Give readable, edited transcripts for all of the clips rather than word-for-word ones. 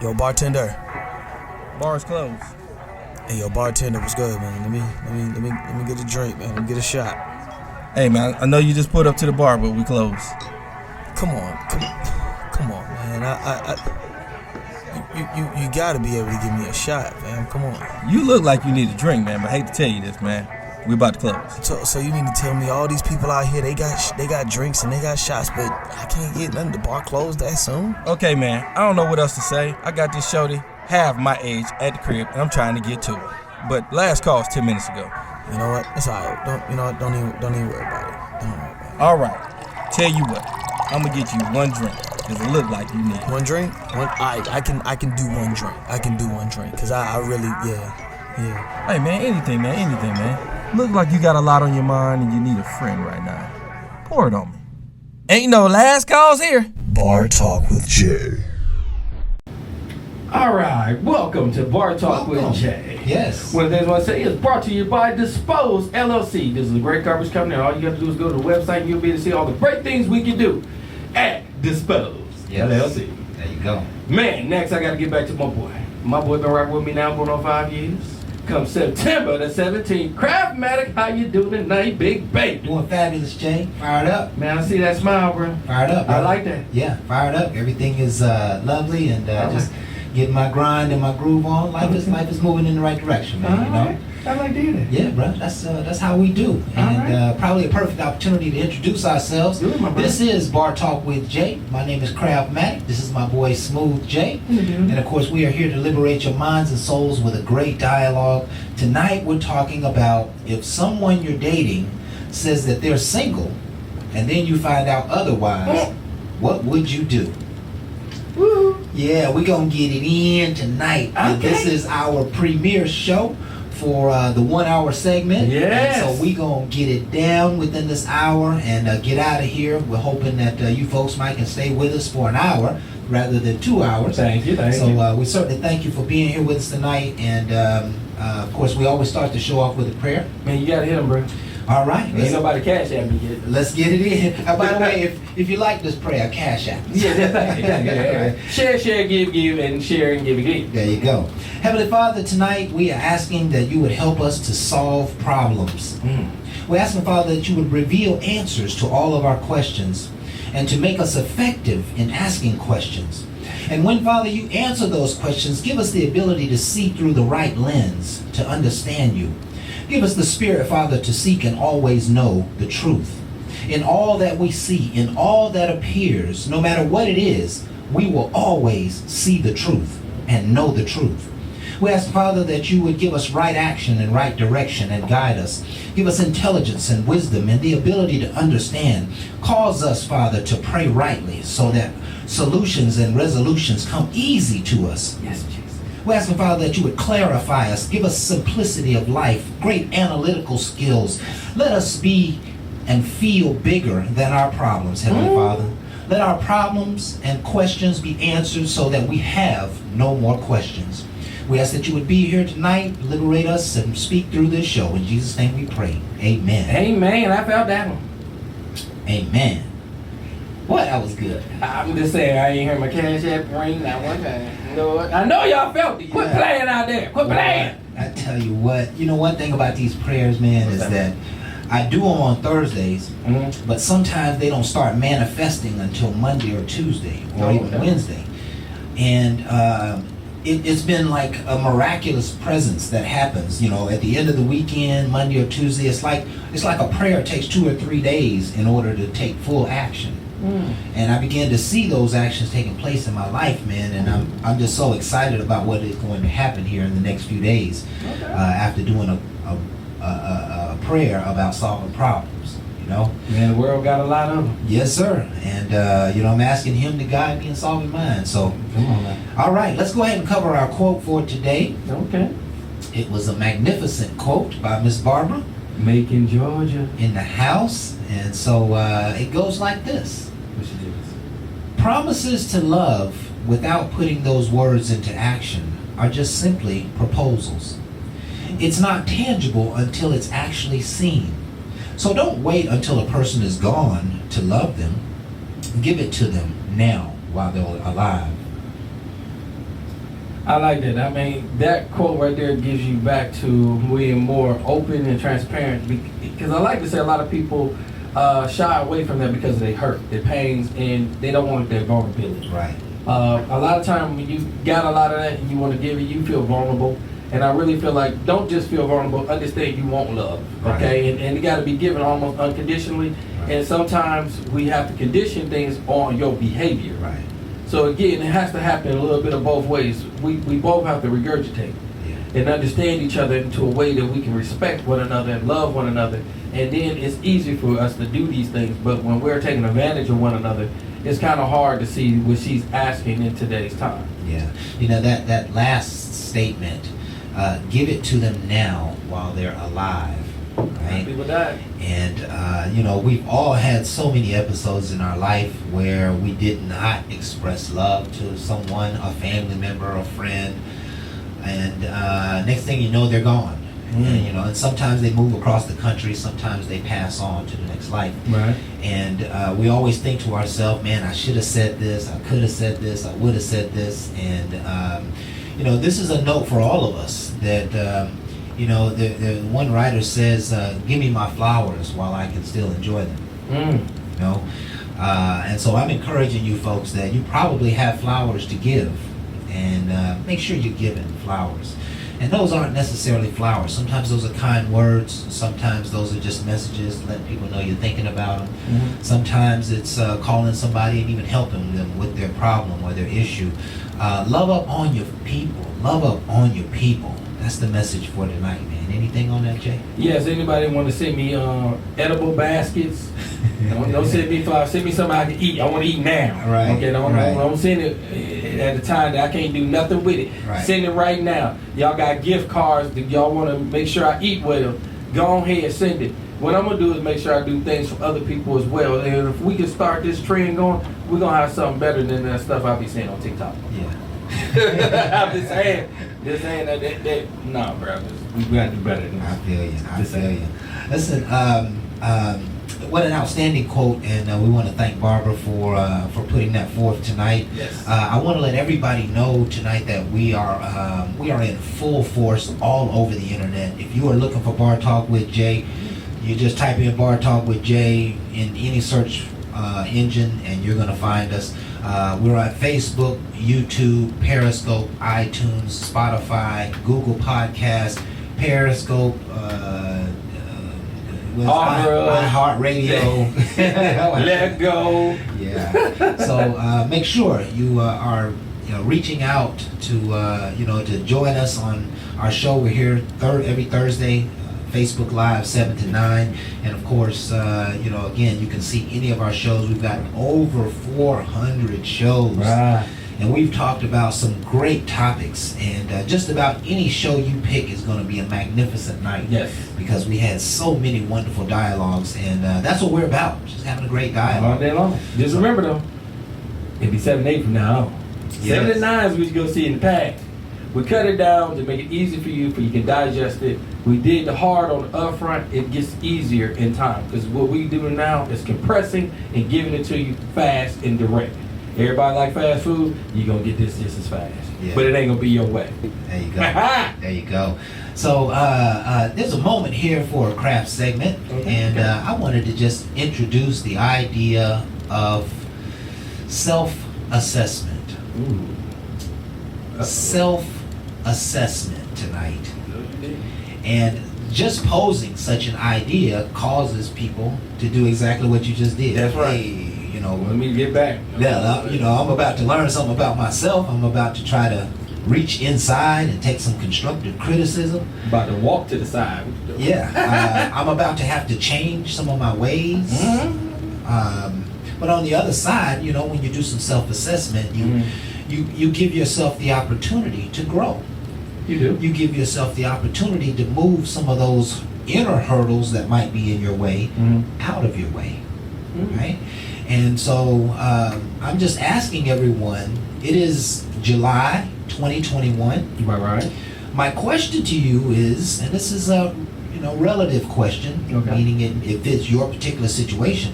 Yo, bartender. Bar's closed. Hey, yo, bartender, what's good, man? Let me get a drink, man. Let me get a shot. Hey, man, I know you just pulled up to the bar, but we closed. Come on, man. You gotta be able to give me a shot, man. Come on. You look like you need a drink, man, but I hate to tell you this, man. We about to close. So you need to tell me all these people out here, they got drinks and they got shots, but I can't get nothing. The bar closed that soon? Okay, man, I don't know what else to say. I got this shorty, half my age, at the crib, and I'm trying to get to her. But last call was 10 minutes ago. You know what? It's alright. Don't even worry about it. Don't worry about it. All right. Tell you what, I'm gonna get you one drink, cause it look like you need one drink. I can do one drink. I can do one drink, cause I really yeah. Hey, man, anything, man. Look like you got a lot on your mind and you need a friend right now. Pour it on me. Ain't no last calls here. Bar Talk with Jay. All right, welcome to Bar Talk with Jay. Yes. One of the things I want to say is brought to you by Dispose LLC. This is a great garbage company. All you have to do is go to the website and you'll be able to see all the great things we can do at Dispose LLC. There you go. Man, next I got to get back to my boy. My boy been rocking with me now going on 5 years. Come September the 17th, Craftmatic, how you doing tonight, big baby? Doing fabulous, Jay. Fired up. Man, I see that smile, bro. Fired up, bro. I like that. Yeah, fired up. Everything is lovely and just getting my grind and my groove on. Life is moving in the right direction, man. You know. I like to hear that. Yeah, bro. That's how we do. And probably a perfect opportunity to introduce ourselves. Good, my brother. This is Bar Talk with Jay. My name is Craftmatic. This is my boy Smooth Jay. And of course, we are here to liberate your minds and souls with a great dialogue. Tonight, we're talking about if someone you're dating says that they're single, and then you find out otherwise, what would you do? Woo. Yeah, we're gonna get it in tonight. Okay. This is our premiere show for the 1 hour segment. Yes. And so we gonna get it down within this hour and get out of here. We're hoping that you folks might can stay with us for an hour rather than 2 hours. Thank you. So we certainly thank you for being here with us tonight. And of course, we always start the show off with a prayer. Man, you gotta hit him, bro. All right. Ain't nobody cash at me yet. Let's get it in. By the way, if you like this prayer, cash out. Yeah. Share, give, and share and give again. There you go. Heavenly Father, tonight we are asking that you would help us to solve problems. We're asking, Father, that you would reveal answers to all of our questions and to make us effective in asking questions. And when, Father, you answer those questions, give us the ability to see through the right lens, to understand you. Give us the Spirit, Father, to seek and always know the truth. In all that we see, in all that appears, no matter what it is, we will always see the truth and know the truth. We ask, Father, that you would give us right action and right direction and guide us. Give us intelligence and wisdom and the ability to understand. Cause us, Father, to pray rightly so that solutions and resolutions come easy to us. Yes, Jesus. We ask, Father, that you would clarify us, give us simplicity of life, great analytical skills. Let us be and feel bigger than our problems, Heavenly Father. Let our problems and questions be answered so that we have no more questions. We ask that you would be here tonight, liberate us, and speak through this show. In Jesus' name we pray. Amen. Amen. I felt that one. Amen. Boy, that was good. I'm just saying, I ain't heard my cash app ring not one time. I know y'all felt it. Quit playing out there. Quit playing. I tell you what, one thing about these prayers, man, is that I do them on Thursdays, but sometimes they don't start manifesting until Monday or Tuesday or even Wednesday. And it's been like a miraculous presence that happens, at the end of the weekend, Monday or Tuesday. It's like a prayer takes 2 or 3 days in order to take full action. And I began to see those actions taking place in my life, man, and I'm just so excited about what is going to happen here in the next few days after doing a prayer about solving problems, Man, the world got a lot of them. Yes, sir. And, I'm asking him to guide me in solving mine. So, Come on, man. All right, let's go ahead and cover our quote for today. Okay. It was a magnificent quote by Miss Barbara. Macon, Georgia. In the house. And so it goes like this. What she did. Promises to love without putting those words into action are just simply proposals. It's not tangible until it's actually seen. So don't wait until a person is gone to love them. Give it to them now while they're alive. I like that. I mean, that quote right there gives you back to being more open and transparent. Because I like to say a lot of people shy away from that because they hurt, their pains, and they don't want their vulnerability. Right. A lot of time when you got a lot of that and you want to give it, you feel vulnerable. And I really feel like, don't just feel vulnerable, understand you want love, okay? Right. And it got to be given almost unconditionally. Right. And sometimes we have to condition things on your behavior. Right. So again, it has to happen a little bit of both ways. We both have to regurgitate Yeah. and understand each other into a way that we can respect one another and love one another. And then it's easy for us to do these things. But when we're taking advantage of one another, it's kind of hard to see what she's asking in today's time. Yeah. You know, that last statement, give it to them now while they're alive. Right? Happy with that. And, you know, we've all had so many episodes in our life where we did not express love to someone, a family member, a friend. And next thing you know, they're gone. And, you know, and sometimes they move across the country, sometimes they pass on to the next life. Right. And we always think to ourselves, man, I should have said this, I could have said this, I would have said this. And, you know, this is a note for all of us that, you know, the one writer says, give me my flowers while I can still enjoy them. You know? And so I'm encouraging you folks that you probably have flowers to give. And make sure you're giving flowers. And those aren't necessarily flowers. Sometimes those are kind words. Sometimes those are just messages letting people know you're thinking about them. Sometimes it's calling somebody and even helping them with their problem or their issue. Love up on your people. Love up on your people. That's the message for tonight, man. Anything on that, Jay? Yes, anybody want to send me edible baskets? Don't send me flowers. Send me something I can eat. I want to eat now. Right. Okay, don't send it at a time that I can't do nothing with it. Right. Send it right now. Y'all got gift cards that y'all want to make sure I eat with them. Go ahead, send it. What I'm going to do is make sure I do things for other people as well. And if we can start this trend going, we're going to have something better than that stuff I'll be seeing on TikTok. Yeah. I'm just saying that no, bro. We got to do better than I this. feel you. I Just feel saying. you. Listen, what an outstanding quote, and we want to thank Barbara for putting that forth tonight. Yes. I want to let everybody know tonight that we are in full force all over the internet. If you are looking for Bar Talk with Jay, you just type in Bar Talk with Jay in any search engine, and you're going to find us. We're on Facebook, YouTube, Periscope, iTunes, Spotify, Google Podcasts, Periscope, iHeartRadio. Let go. Yeah. So make sure you are reaching out to to join us on our show. We're here every Thursday. Facebook Live 7 to 9, and of course again, you can see any of our shows. We've got over 400 shows, Right. and we've talked about some great topics, and just about any show you pick is going to be a magnificent night. Yes. Because we had so many wonderful dialogues, and that's what we're about, just having a great All dialogue. day long. Just remember though, it'll be 7 to 8 from now on. Yes. 7 to 9 is what you go see in the past. We cut it down to make it easy for you can digest it. We did the hard on the upfront. It gets easier in time because what we do now is compressing and giving it to you fast and direct. Everybody like fast food, you're going to get this just as fast. Yeah. But it ain't going to be your way. There you go. There you go. So there's a moment here for a craft segment, Okay. and I wanted to just introduce the idea of self-assessment. Ooh. Self-assessment tonight. And just posing such an idea causes people to do exactly what you just did. That's right. Hey, Let me get back. yeah, I'm about to learn something about myself. I'm about to try to reach inside and take some constructive criticism. About to walk to the side. Yeah, I'm about to have to change some of my ways. But on the other side, when you do some self-assessment, you give yourself the opportunity to grow. You do. You give yourself the opportunity to move some of those inner hurdles that might be in your way out of your way, right? And so I'm just asking everyone, it is July 2021. Right. My question to you is, and this is a relative question, Okay. meaning it fits your particular situation,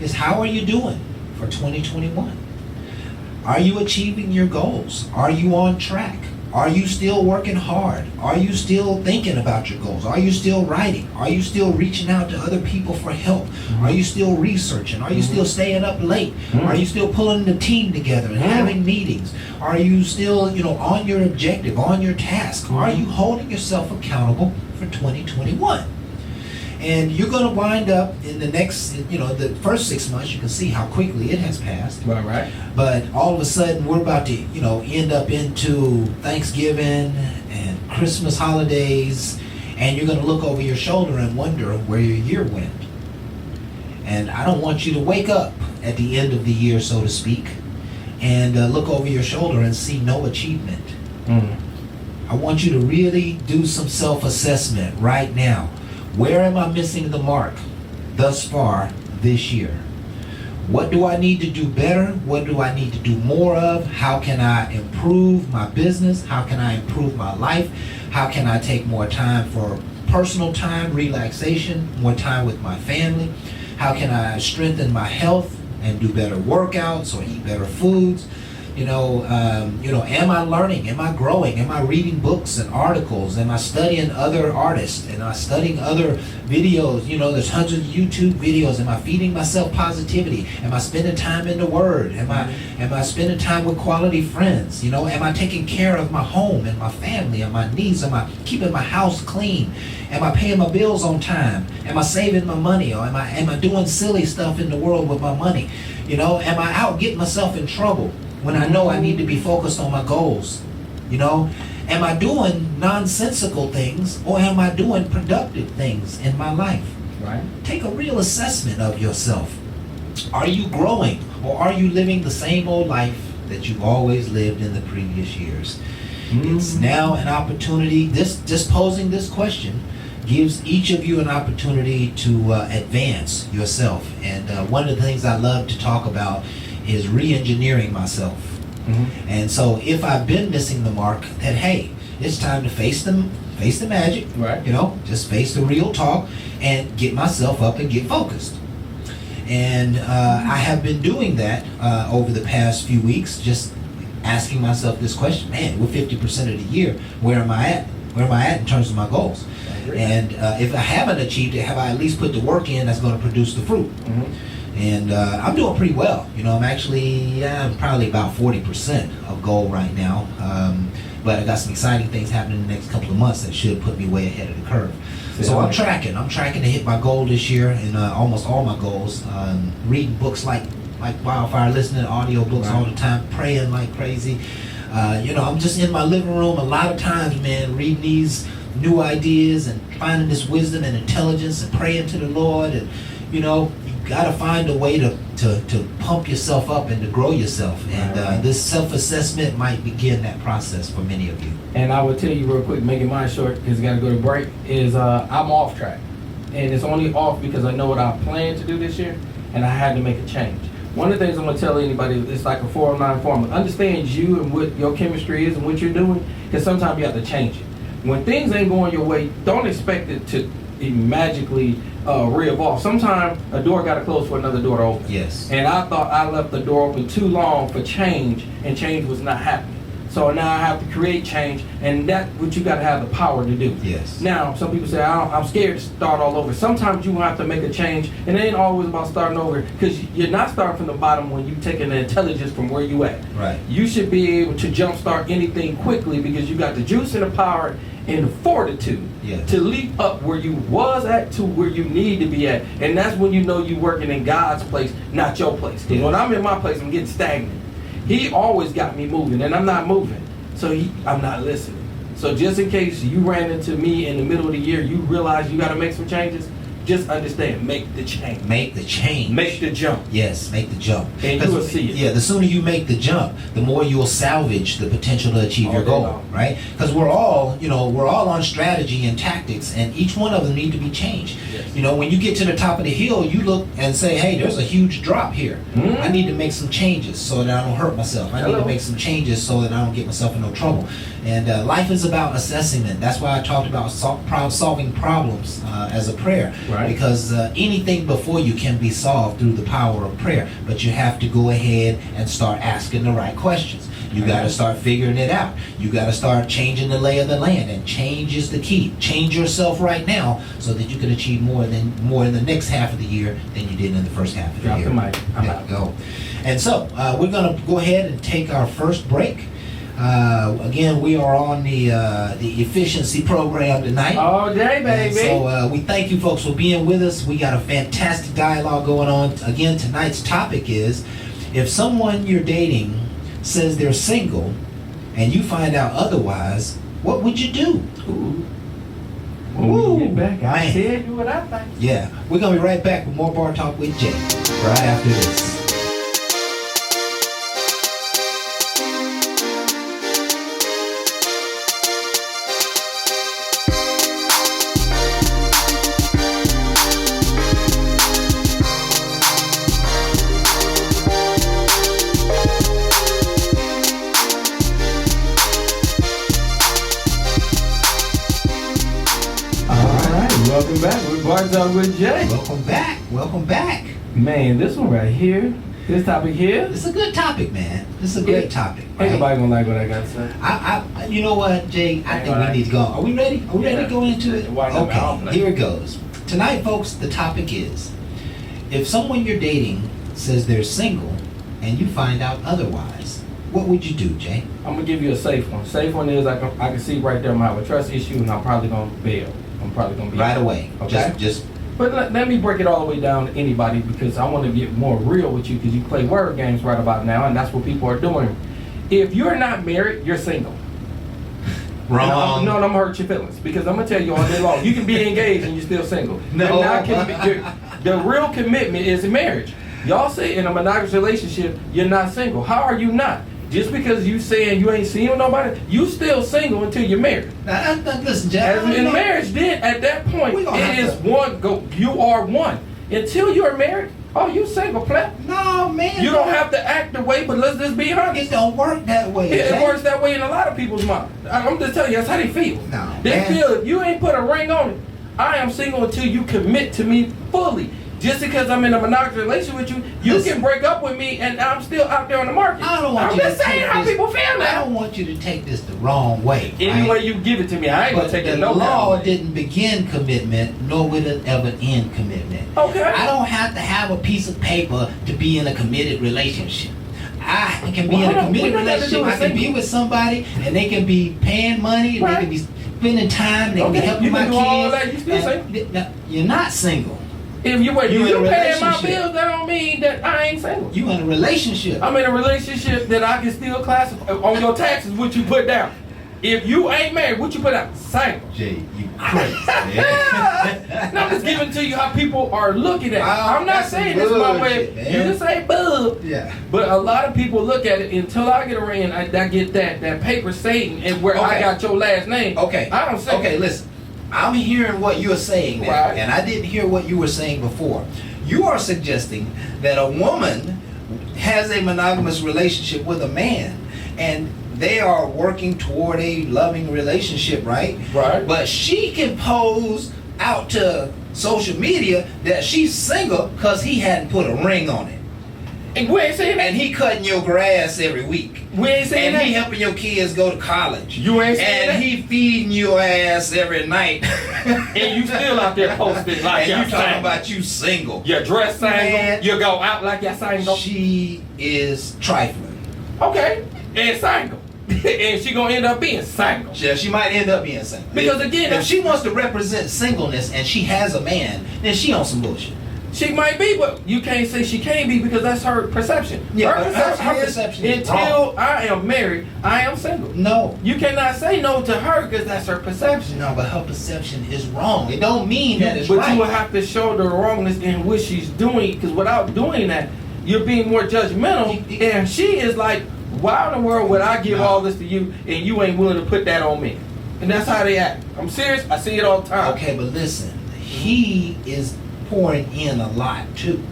is how are you doing for 2021? Are you achieving your goals? Are you on track? Are you still working hard? Are you still thinking about your goals? Are you still writing? Are you still reaching out to other people for help? Are you still researching? Are you still staying up late? Are you still pulling the team together and having meetings? Are you still, on your objective, on your task? Are you holding yourself accountable for 2021? And you're going to wind up in the next, the first 6 months, you can see how quickly it has passed. Right. But all of a sudden, we're about to, end up into Thanksgiving and Christmas holidays, and you're going to look over your shoulder and wonder where your year went. And I don't want you to wake up at the end of the year, so to speak, and look over your shoulder and see no achievement. I want you to really do some self-assessment right now. Where am I missing the mark thus far this year? What do I need to do better? What do I need to do more of? How can I improve my business? How can I improve my life? How can I take more time for personal time, relaxation, more time with my family? How can I strengthen my health and do better workouts or eat better foods? Am I learning? Am I growing? Am I reading books and articles? Am I studying other artists? Am I studying other videos? There's hundreds of YouTube videos. Am I feeding myself positivity? Am I spending time in the Word? Am I spending time with quality friends? Am I taking care of my home and my family and my needs? Am I keeping my house clean? Am I paying my bills on time? Am I saving my money? Or am I doing silly stuff in the world with my money? Am I out getting myself in trouble when I know I need to be focused on my goals? Am I doing nonsensical things, or am I doing productive things in my life? Right. Take a real assessment of yourself. Are you growing, or are you living the same old life that you've always lived in the previous years? It's now an opportunity. Just posing this question gives each of you an opportunity to advance yourself. And one of the things I love to talk about is re-engineering myself. And so if I've been missing the mark, then hey, it's time to face the magic. Right. Just face the real talk and get myself up and get focused. And I have been doing that over the past few weeks, just asking myself this question: man, we're 50% of the year. Where am I at? Where am I at in terms of my goals? And if I haven't achieved it, have I at least put the work in that's going to produce the fruit? And I'm doing pretty well. I'm probably about 40% of goal right now. But I got some exciting things happening in the next couple of months that should put me way ahead of the curve. So I'm tracking to hit my goal this year, and almost all my goals. Reading books like wildfire, listening to audio books all the time, praying like crazy. I'm just in my living room a lot of times, man, reading these new ideas and finding this wisdom and intelligence and praying to the Lord. And you got to find a way to pump yourself up and to grow yourself. And this self-assessment might begin that process for many of you. And I will tell you real quick, making mine short because I got to go to break, is I'm off track. And it's only off because I know what I plan to do this year, and I had to make a change. One of the things I'm going to tell anybody, it's like a 409 formula. Understand you and what your chemistry is and what you're doing, because sometimes you have to change it. When things ain't going your way, don't expect it to magically re-evolve. Sometimes a door got to close for another door to open. Yes. And I thought I left the door open too long for change, and change was not happening. So now I have to create change, and that's what you got to have the power to do. Yes. Now, some people say, I'm scared to start all over. Sometimes you have to make a change, and it ain't always about starting over, because you're not starting from the bottom when you're taking the intelligence from where you at. Right. You should be able to jumpstart anything quickly because you got the juice and the power and the fortitude to leap up where you was at to where you need to be at. And that's when you know you're working in God's place, not your place. Because when I'm in my place, I'm getting stagnant. He always got me moving, and I'm not moving. So I'm not listening. So just in case you ran into me in the middle of the year, you realize you got to make some changes, just understand, make the change. Make the change. Make the jump. Yes, make the jump. And you will see it. Yeah, the sooner you make the jump, the more you will salvage the potential to achieve your goal, right? Because we're all on strategy and tactics, and each one of them need to be changed. Yes. When you get to the top of the hill, you look and say, hey, there's a huge drop here. I need to make some changes so that I don't hurt myself. I need to make some changes so that I don't get myself in no trouble. And life is about assessment. That's why I talked about solving problems as a prayer. Right. Because anything before you can be solved through the power of prayer. But you have to go ahead and start asking the right questions. You got to start figuring it out. You got to start changing the lay of the land, and change is the key. Change yourself right now so that you can achieve more in the next half of the year than you did in the first half of the Drop year. the mic. I'm There out. you go. And so we're going to go ahead and take our first break. Again, we are on the efficiency program tonight. All day, And baby. so we thank you folks for being with us. We got a fantastic dialogue going on. Again, tonight's topic is, if someone you're dating says they're single and you find out otherwise, what would you do? Ooh. When we get back, I Man. tell you what I think. Yeah, we're going to be right back with more Bar Talk with Jay right after this. Welcome back with Bar Talk with Jay. Welcome back. Welcome back. Man, this one right here, this topic here, It's a good topic, man. This is a great topic. ain't Right? nobody gonna like what I got to say. You know what, Jay? I think we need to go. Are we ready? Are we ready to go into it? Why not? I'll Okay, play. here it goes. Tonight, folks, the topic is, if someone you're dating says they're single and you find out otherwise, what would you do, Jay? I'm gonna give you a safe one. Safe one is I can see right there I'm gonna have a trust issue and I'm probably gonna bail. I'm probably gonna be Right away. Okay. Just But let me break it all the way down to anybody because I want to get more real with you because you play word games right about now and that's what people are doing. If you're not married, you're single. wrong. No, I'm gonna hurt your feelings because I'm gonna tell you all day long. You can be engaged and you're still single. No. The real commitment is marriage. Y'all say in a monogamous relationship you're not single. How are you not? Just because you saying you ain't seeing nobody, you still single until you're married. Now, listen, Jay. As in marriage, then at that point We gonna it have is to- one go. You are one until you're married. Oh, you single, pleb. No, man. You don't have to act the way, but let's just be honest. It don't work that way. It Jay. works that way in a lot of people's mind. I'm just telling you, that's how they feel. No, They man. feel if you ain't put a ring on it, I am single until you commit to me fully. Just because I'm in a monogamous relationship with you, you Listen. can break up with me and I'm still out there on the market. I don't want I'm you just to saying take how this, people feel I now. don't want you to take this the wrong way. Any right? way you give it to me, I ain't gonna But take the it no law kind of way. didn't begin commitment, nor will it ever end commitment. Okay. I don't have to have a piece of paper to be in a committed relationship. I can be Well, in a hold on. committed What does that have to do relationship. with I can be single? with somebody, and they can be paying money, and Right. they can be spending time, and they can be Okay, helping you my can kids. do all that, you still and you're not single. If you wait, You you in a paying my relationship. bills, that don't mean that I ain't single. You in a relationship. I'm in a relationship that I can still classify on your taxes. What you put down? If you ain't married, what you put down? Single. Jay, you crazy. No, I'm just giving to you how people are looking at it. Oh, I'm not that's saying this my way. bullshit, man. You can say boo. Yeah. But a lot of people look at it until I get a ring, I get that paper saying and where I Okay. got your last name. Okay. I don't say Okay, listen. I'm hearing what you're saying now, Right. and I didn't hear what you were saying before. You are suggesting that a woman has a monogamous relationship with a man, and they are working toward a loving relationship, right? Right. But she can pose out to social media that she's single because he hadn't put a ring on it. And we ain't saying that. And he cutting your grass every week. We ain't saying And that. he helping your kids go to college. You ain't saying And that. he feeding your ass every night. And you still out there posting like and you're you talking single. about you single. You dress single. Man. You go out like you're single. She is trifling. Okay. And single. And she gonna end up being single. Yeah, she might end up being single. Because again, if she wants to represent singleness and she has a man, then she on some bullshit. She might be, but you can't say she can't be because that's her perception. Yeah, her but her perception is until wrong. I am married, I am single. No. You cannot say no to her because that's her perception. No, but her perception is wrong. It don't mean that it's But right. you will have to show the wrongness in what she's doing because without doing that, you're being more judgmental. And she is like, why in the world would I give No. all this to you and you ain't willing to put that on me? And that's how they act. I'm serious. I see it all the time. Okay, but listen, he is pouring in a lot too.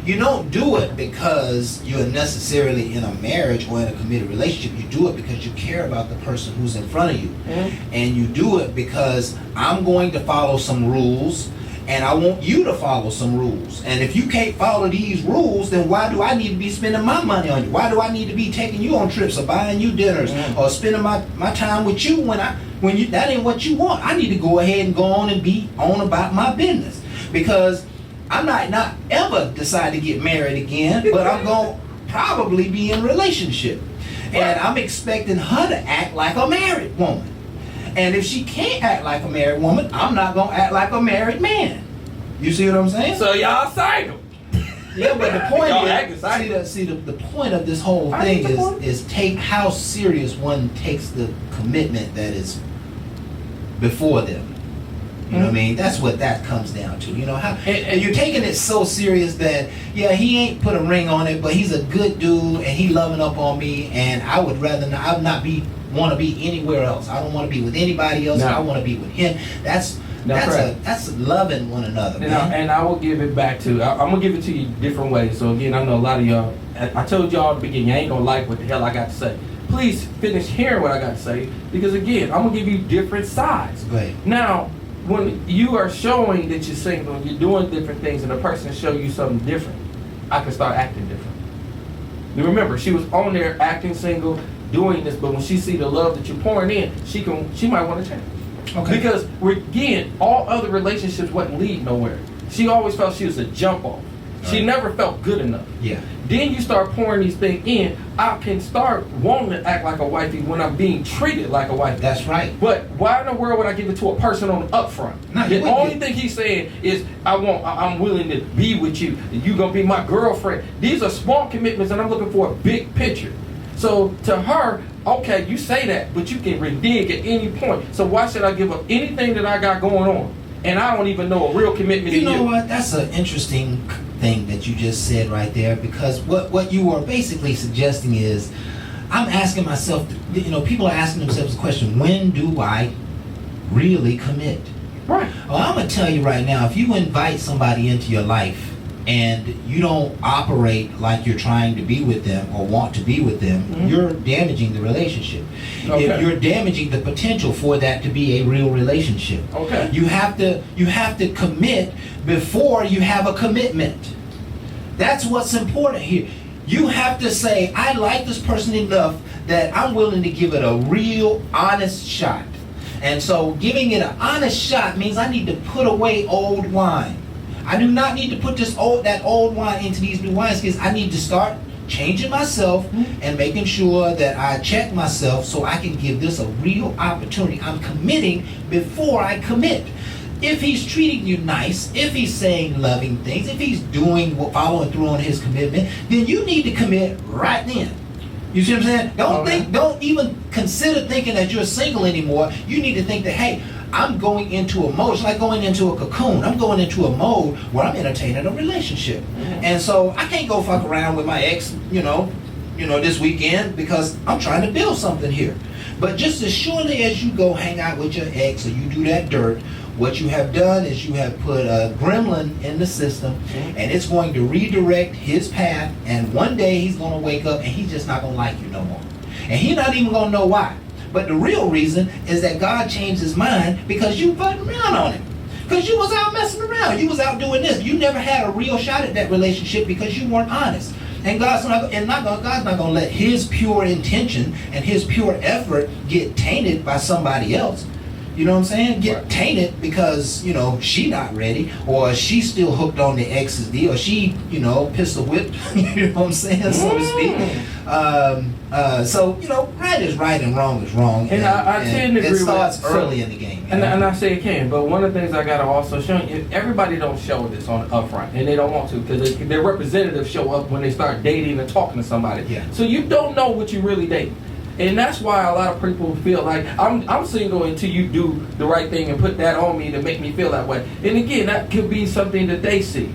You don't do it because you're necessarily in a marriage or in a committed relationship. You do it because you care about the person who's in front of you. Mhm. And you do it because I'm going to follow some rules and I want you to follow some rules. And if you can't follow these rules, then why do I need to be spending my money on you? Why do I need to be taking you on trips or buying you dinners or spending my time with you when you that ain't what you want? I need to go ahead and go on and be on about my business, because I might not ever decide to get married again, but I'm going to probably be in a relationship. And I'm expecting her to act like a married woman. And if she can't act like a married woman, I'm not going to act like a married man. You see what I'm saying? So y'all single. Yeah, but the point Y'all acting is, single. the point of this whole thing is take how serious one takes the commitment that is before them. You know what I mean? That's what that comes down to. You know how, and you're taking it so serious that, yeah, he ain't put a ring on it, but he's a good dude and he loving up on me, and I would rather not, I would not want to be anywhere else. I don't want to be with anybody else. No. I want to be with him. That's loving one another, man. And I will give it back to, I'm going to give it to you different ways. So again, I know a lot of y'all, I told y'all at the beginning, you ain't going to like what the hell I got to say. Please finish hearing what I got to say, because again, I'm going to give you different sides. Go ahead. Now, when you are showing that you're single, you're doing different things, and a person show you something different, I can start acting different. You remember, she was on there acting single, doing this, but when she see the love that you're pouring in, she might want to change. Okay. Because again, all other relationships wouldn't lead nowhere. She always felt she was a jump off. She never felt good enough. Yeah. Then you start pouring these things in. I can start wanting to act like a wifey when I'm being treated like a wifey. That's right. But why in the world would I give it to a person on the upfront? No, The you wouldn't only give- thing he's saying is, I'm willing to be with you. You gonna be my girlfriend. These are small commitments, and I'm looking for a big picture. So to her, okay, you say that, but you can renege at any point. So why should I give up anything that I got going on? And I don't even know a real commitment You in know you. what? That's an interesting thing that you just said right there, because what you are basically suggesting is, I'm asking myself, people are asking themselves the question, when do I really commit? Right. Well, I'm going to tell you right now, if you invite somebody into your life and you don't operate like you're trying to be with them or want to be with them, you're damaging the relationship. Okay. You're damaging the potential for that to be a real relationship. Okay. You have to commit before you have a commitment. That's what's important here. You have to say, I like this person enough that I'm willing to give it a real honest shot. And so giving it an honest shot means I need to put away old wine. I do not need to put that old wine into these new wineskins. I need to start changing myself and making sure that I check myself so I can give this a real opportunity. I'm committing before I commit. If he's treating you nice, if he's saying loving things, if he's following through on his commitment, then you need to commit right then. You see what I'm saying? Don't even consider thinking that you're single anymore. You need to think that, hey, I'm going into a mode, it's like going into a cocoon. I'm going into a mode where I'm entertaining a relationship. And so I can't go fuck around with my ex, this weekend, because I'm trying to build something here. But just as surely as you go hang out with your ex or you do that dirt, what you have done is you have put a gremlin in the system, and it's going to redirect his path, and one day he's going to wake up and he's just not going to like you no more. And he's not even going to know why. But the real reason is that God changed his mind because you fucking around on him. Because you was out messing around. You was out doing this. You never had a real shot at that relationship because you weren't honest. And God's not going to let his pure intention and his pure effort get tainted by somebody else. You know what I'm saying? Get tainted because, she not ready, or she's still hooked on the ex's deal, or she, pistol whipped, you know what I'm saying, so to speak. So, right is right and wrong is wrong. And I tend to agree with it starts that. early in the game. And I say it can, but one of the things I gotta also show you, everybody don't show this on the upfront, and they don't want to, because their representatives show up when they start dating and talking to somebody. Yeah. So you don't know what you really dating. And that's why a lot of people feel like I'm single until you do the right thing and put that on me to make me feel that way. And again, that could be something that they see.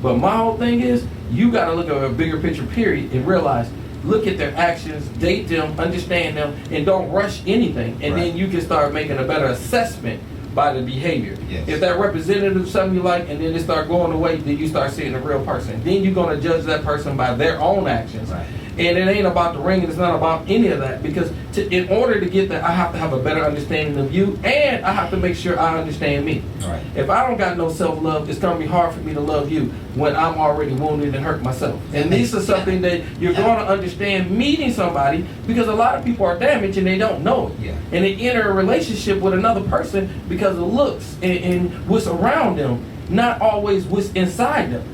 But my whole thing is, you got to look at a bigger picture period and realize, look at their actions, date them, understand them, and don't rush anything. And then you can start making a better assessment by the behavior. Yes. If that representative is something you like and then they start going away, then you start seeing the real person. Then you're going to judge that person by their own actions. Right. And it ain't about the ring, and it's not about any of that. Because in order to get that, I have to have a better understanding of you, and I have to make sure I understand me. Right. If I don't got no self-love, it's going to be hard for me to love you when I'm already wounded and hurt myself. And this is something that you're going to understand meeting somebody, because a lot of people are damaged and they don't know it. Yeah. And they enter a relationship with another person because of looks and what's around them, not always what's inside them.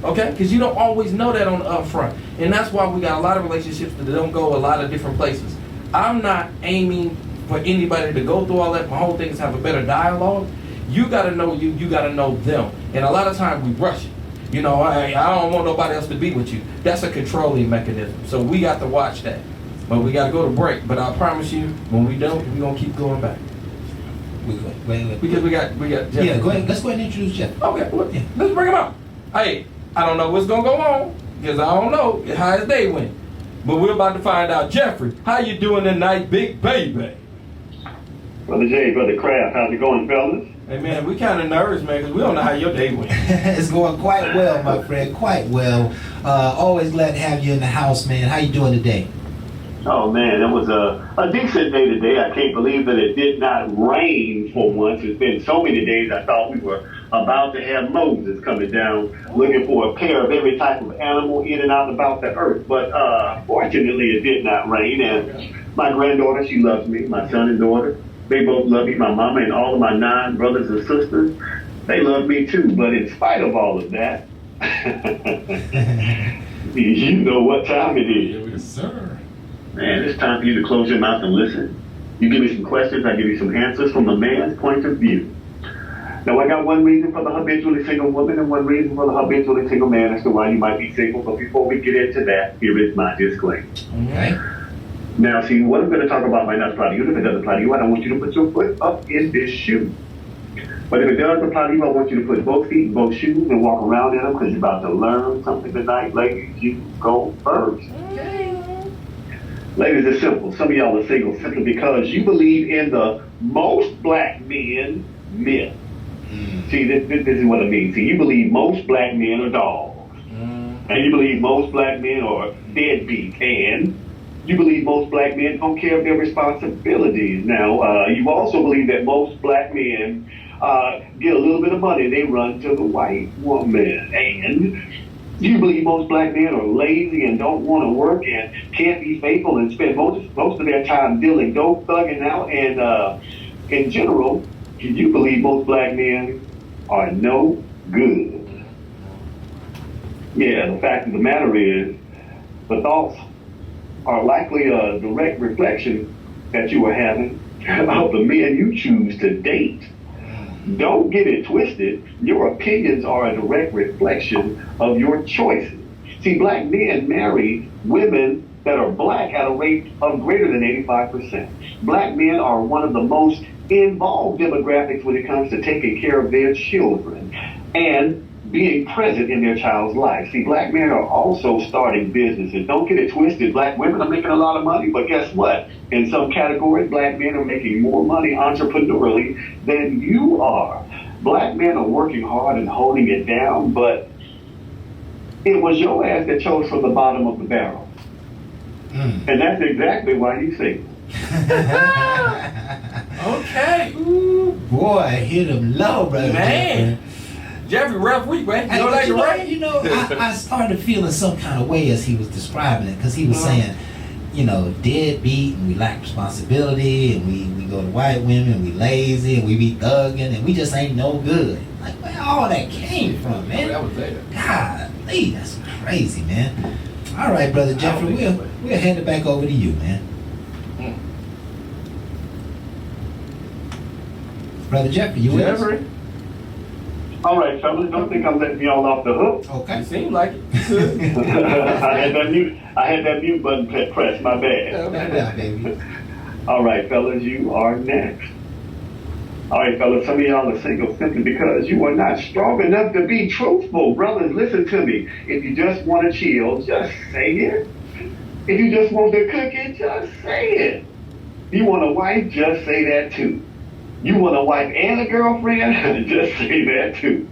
Okay? Because you don't always know that on the upfront. And that's why we got a lot of relationships that don't go a lot of different places. I'm not aiming for anybody to go through all that. My whole thing is have a better dialogue. You got to know you got to know them. And a lot of times we rush it. You know, I don't want nobody else to be with you. That's a controlling mechanism. So we got to watch that. But we got to go to break. But I promise you, when we don't, we're going to keep going back. Wait. Because we got Jeff. Yeah, go ahead. Let's go ahead and introduce Jeff. Okay, well, Yeah. let's bring him out. Hey, I don't know what's going to go on, because I don't know how his day went. But we're about to find out. Jeffrey, how you doing tonight, big baby? Brother Jay, Brother Kraft, how's it going, fellas? Hey, man, we kind of nervous, man, because we don't know how your day went. It's going quite well, my friend. Quite well. Always glad to have you in the house, man. How you doing today? Oh, man, it was a decent day today. I can't believe that it did not rain for once. It's been so many days I thought we were about to have Moses coming down looking for a pair of every type of animal in and out about the earth. But fortunately, it did not rain. And my granddaughter, she loves me. My son and daughter, they both love me. My mama and all of my 9 brothers and sisters, they love me too. But in spite of all of that, you know what time it is. Yes, sir. Man, it's time for you to close your mouth and listen. You give me some questions, I give you some answers from a man's point of view. Now, I got one reason for the habitually single woman and one reason for the habitually single man as to why you might be single. But before we get into that, here is my disclaimer. Okay. Now, see, what I'm going to talk about might not apply to you. If it doesn't apply to you, I don't want you to put your foot up in this shoe. But if it does apply to you, I want you to put both feet in both shoes and walk around in them, because you're about to learn something tonight. Ladies, you go first. Ladies, it's simple. Some of y'all are single simply because you believe in the most black men myth. See, this is what it means. See, you believe most black men are dogs. And you believe most black men are deadbeat. And you believe most black men don't care of their responsibilities. Now, you also believe that most black men get a little bit of money, they run to the white woman. And you believe most black men are lazy and don't want to work and can't be faithful and spend most of their time dealing dope, thugging out. And in general, you believe most black men are no good. Yeah, the fact of the matter is, the thoughts are likely a direct reflection that you are having of the men you choose to date. Don't get it twisted. Your opinions are a direct reflection of your choices. See, black men marry women that are black at a rate of greater than 85%. Black men are one of the most involved demographics when it comes to taking care of their children and being present in their child's life. See, black men are also starting businesses. Don't get it twisted. Black women are making a lot of money, but guess what? In some categories, black men are making more money entrepreneurially than you are. Black men are working hard and holding it down, but it was your ass that chose from the bottom of the barrel. And that's exactly why you single. Okay. Ooh, boy, hit him low, brother. Man. Jeffrey, rough week, man. You don't like the rain? I started feeling some kind of way as he was describing it, because he was saying, deadbeat, and we lack responsibility, and we go to white women, and we lazy, and we be thugging, and we just ain't no good. Like, where all that came from, man? That was later. Golly, that's crazy, man. All right, brother Jeffrey, we'll hand it back over to you, man. Brother Jeffrey, you with us? Jeffrey? All right, fellas, don't think I'm letting y'all off the hook. Okay. You seem like it. I had that mute button pressed, my bad. Yeah, baby. All right, fellas, you are next. All right, fellas, some of y'all are single simply because you are not strong enough to be truthful. Brothers, listen to me. If you just want to chill, just say it. If you just want to cook it, just say it. You want a wife, just say that too. You want a wife and a girlfriend, just say that too.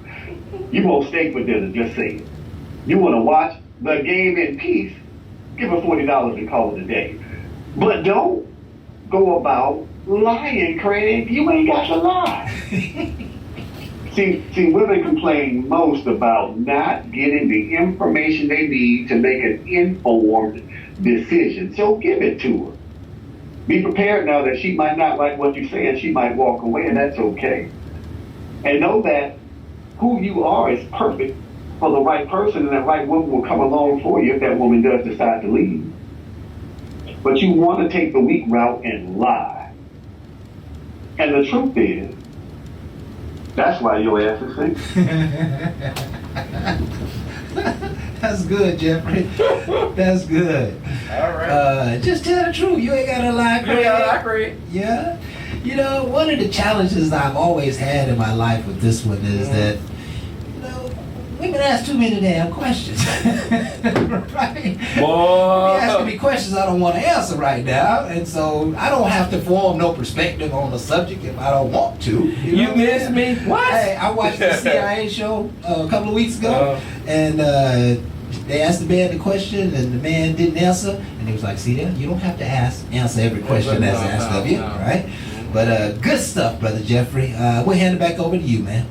You want steak for dinner, just say it. You want to watch the game in peace, Give her $40 and call it a day. But don't go about lying, Craig. You ain't got to lie. See, women complain most about not getting the information they need to make an informed decision. So give it to her. Be prepared now that she might not like what you say and she might walk away, and that's okay. And know that who you are is perfect for the right person, and that right woman will come along for you if that woman does decide to leave. But you want to take the weak route and lie. And the truth is, that's why your ass is single. That's good, Jeffrey. That's good. All right. Just tell the truth. You ain't got to lie, Craig. Craig. Yeah. You know, one of the challenges I've always had in my life with this one is that, you know, women ask too many damn questions. Right? Boy. You're asking me questions I don't want to answer right now, and so I don't have to form no perspective on the subject if I don't want to. You know? miss me? What? Hey, I watched the CIA show a couple of weeks ago, and they asked the man the question, and the man didn't answer, and he was like, "See there, you don't have to answer every question that's asked of you, right?" But good stuff, Brother Jeffrey. We'll hand it back over to you, man.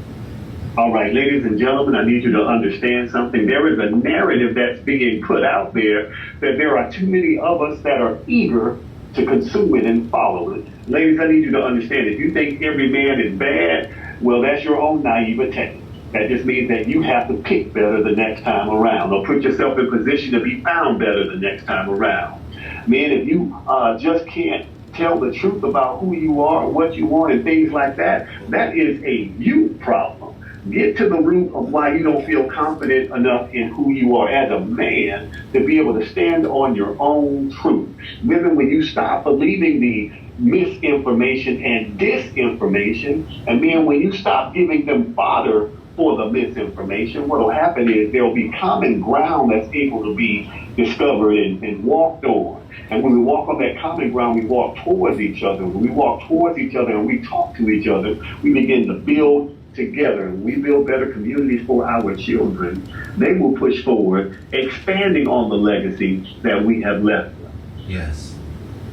All right, ladies and gentlemen, I need you to understand something. There is a narrative that's being put out there that there are too many of us that are eager to consume it and follow it. Ladies, I need you to understand, if you think every man is bad, well, that's your own naivete. That just means that you have to pick better the next time around, or put yourself in position to be found better the next time around. Men, if you just can't tell the truth about who you are, what you want, and things like that, that is a you problem. Get to the root of why you don't feel confident enough in who you are as a man to be able to stand on your own truth. Women, when you stop believing the misinformation and disinformation, and men, when you stop giving them fodder for the misinformation, what will happen is there will be common ground that's able to be discovered and walked on. And when we walk on that common ground, we walk towards each other. When we walk towards each other and we talk to each other, we begin to build together, and we build better communities for our children. They will push forward, expanding on the legacy that we have left them. Yes.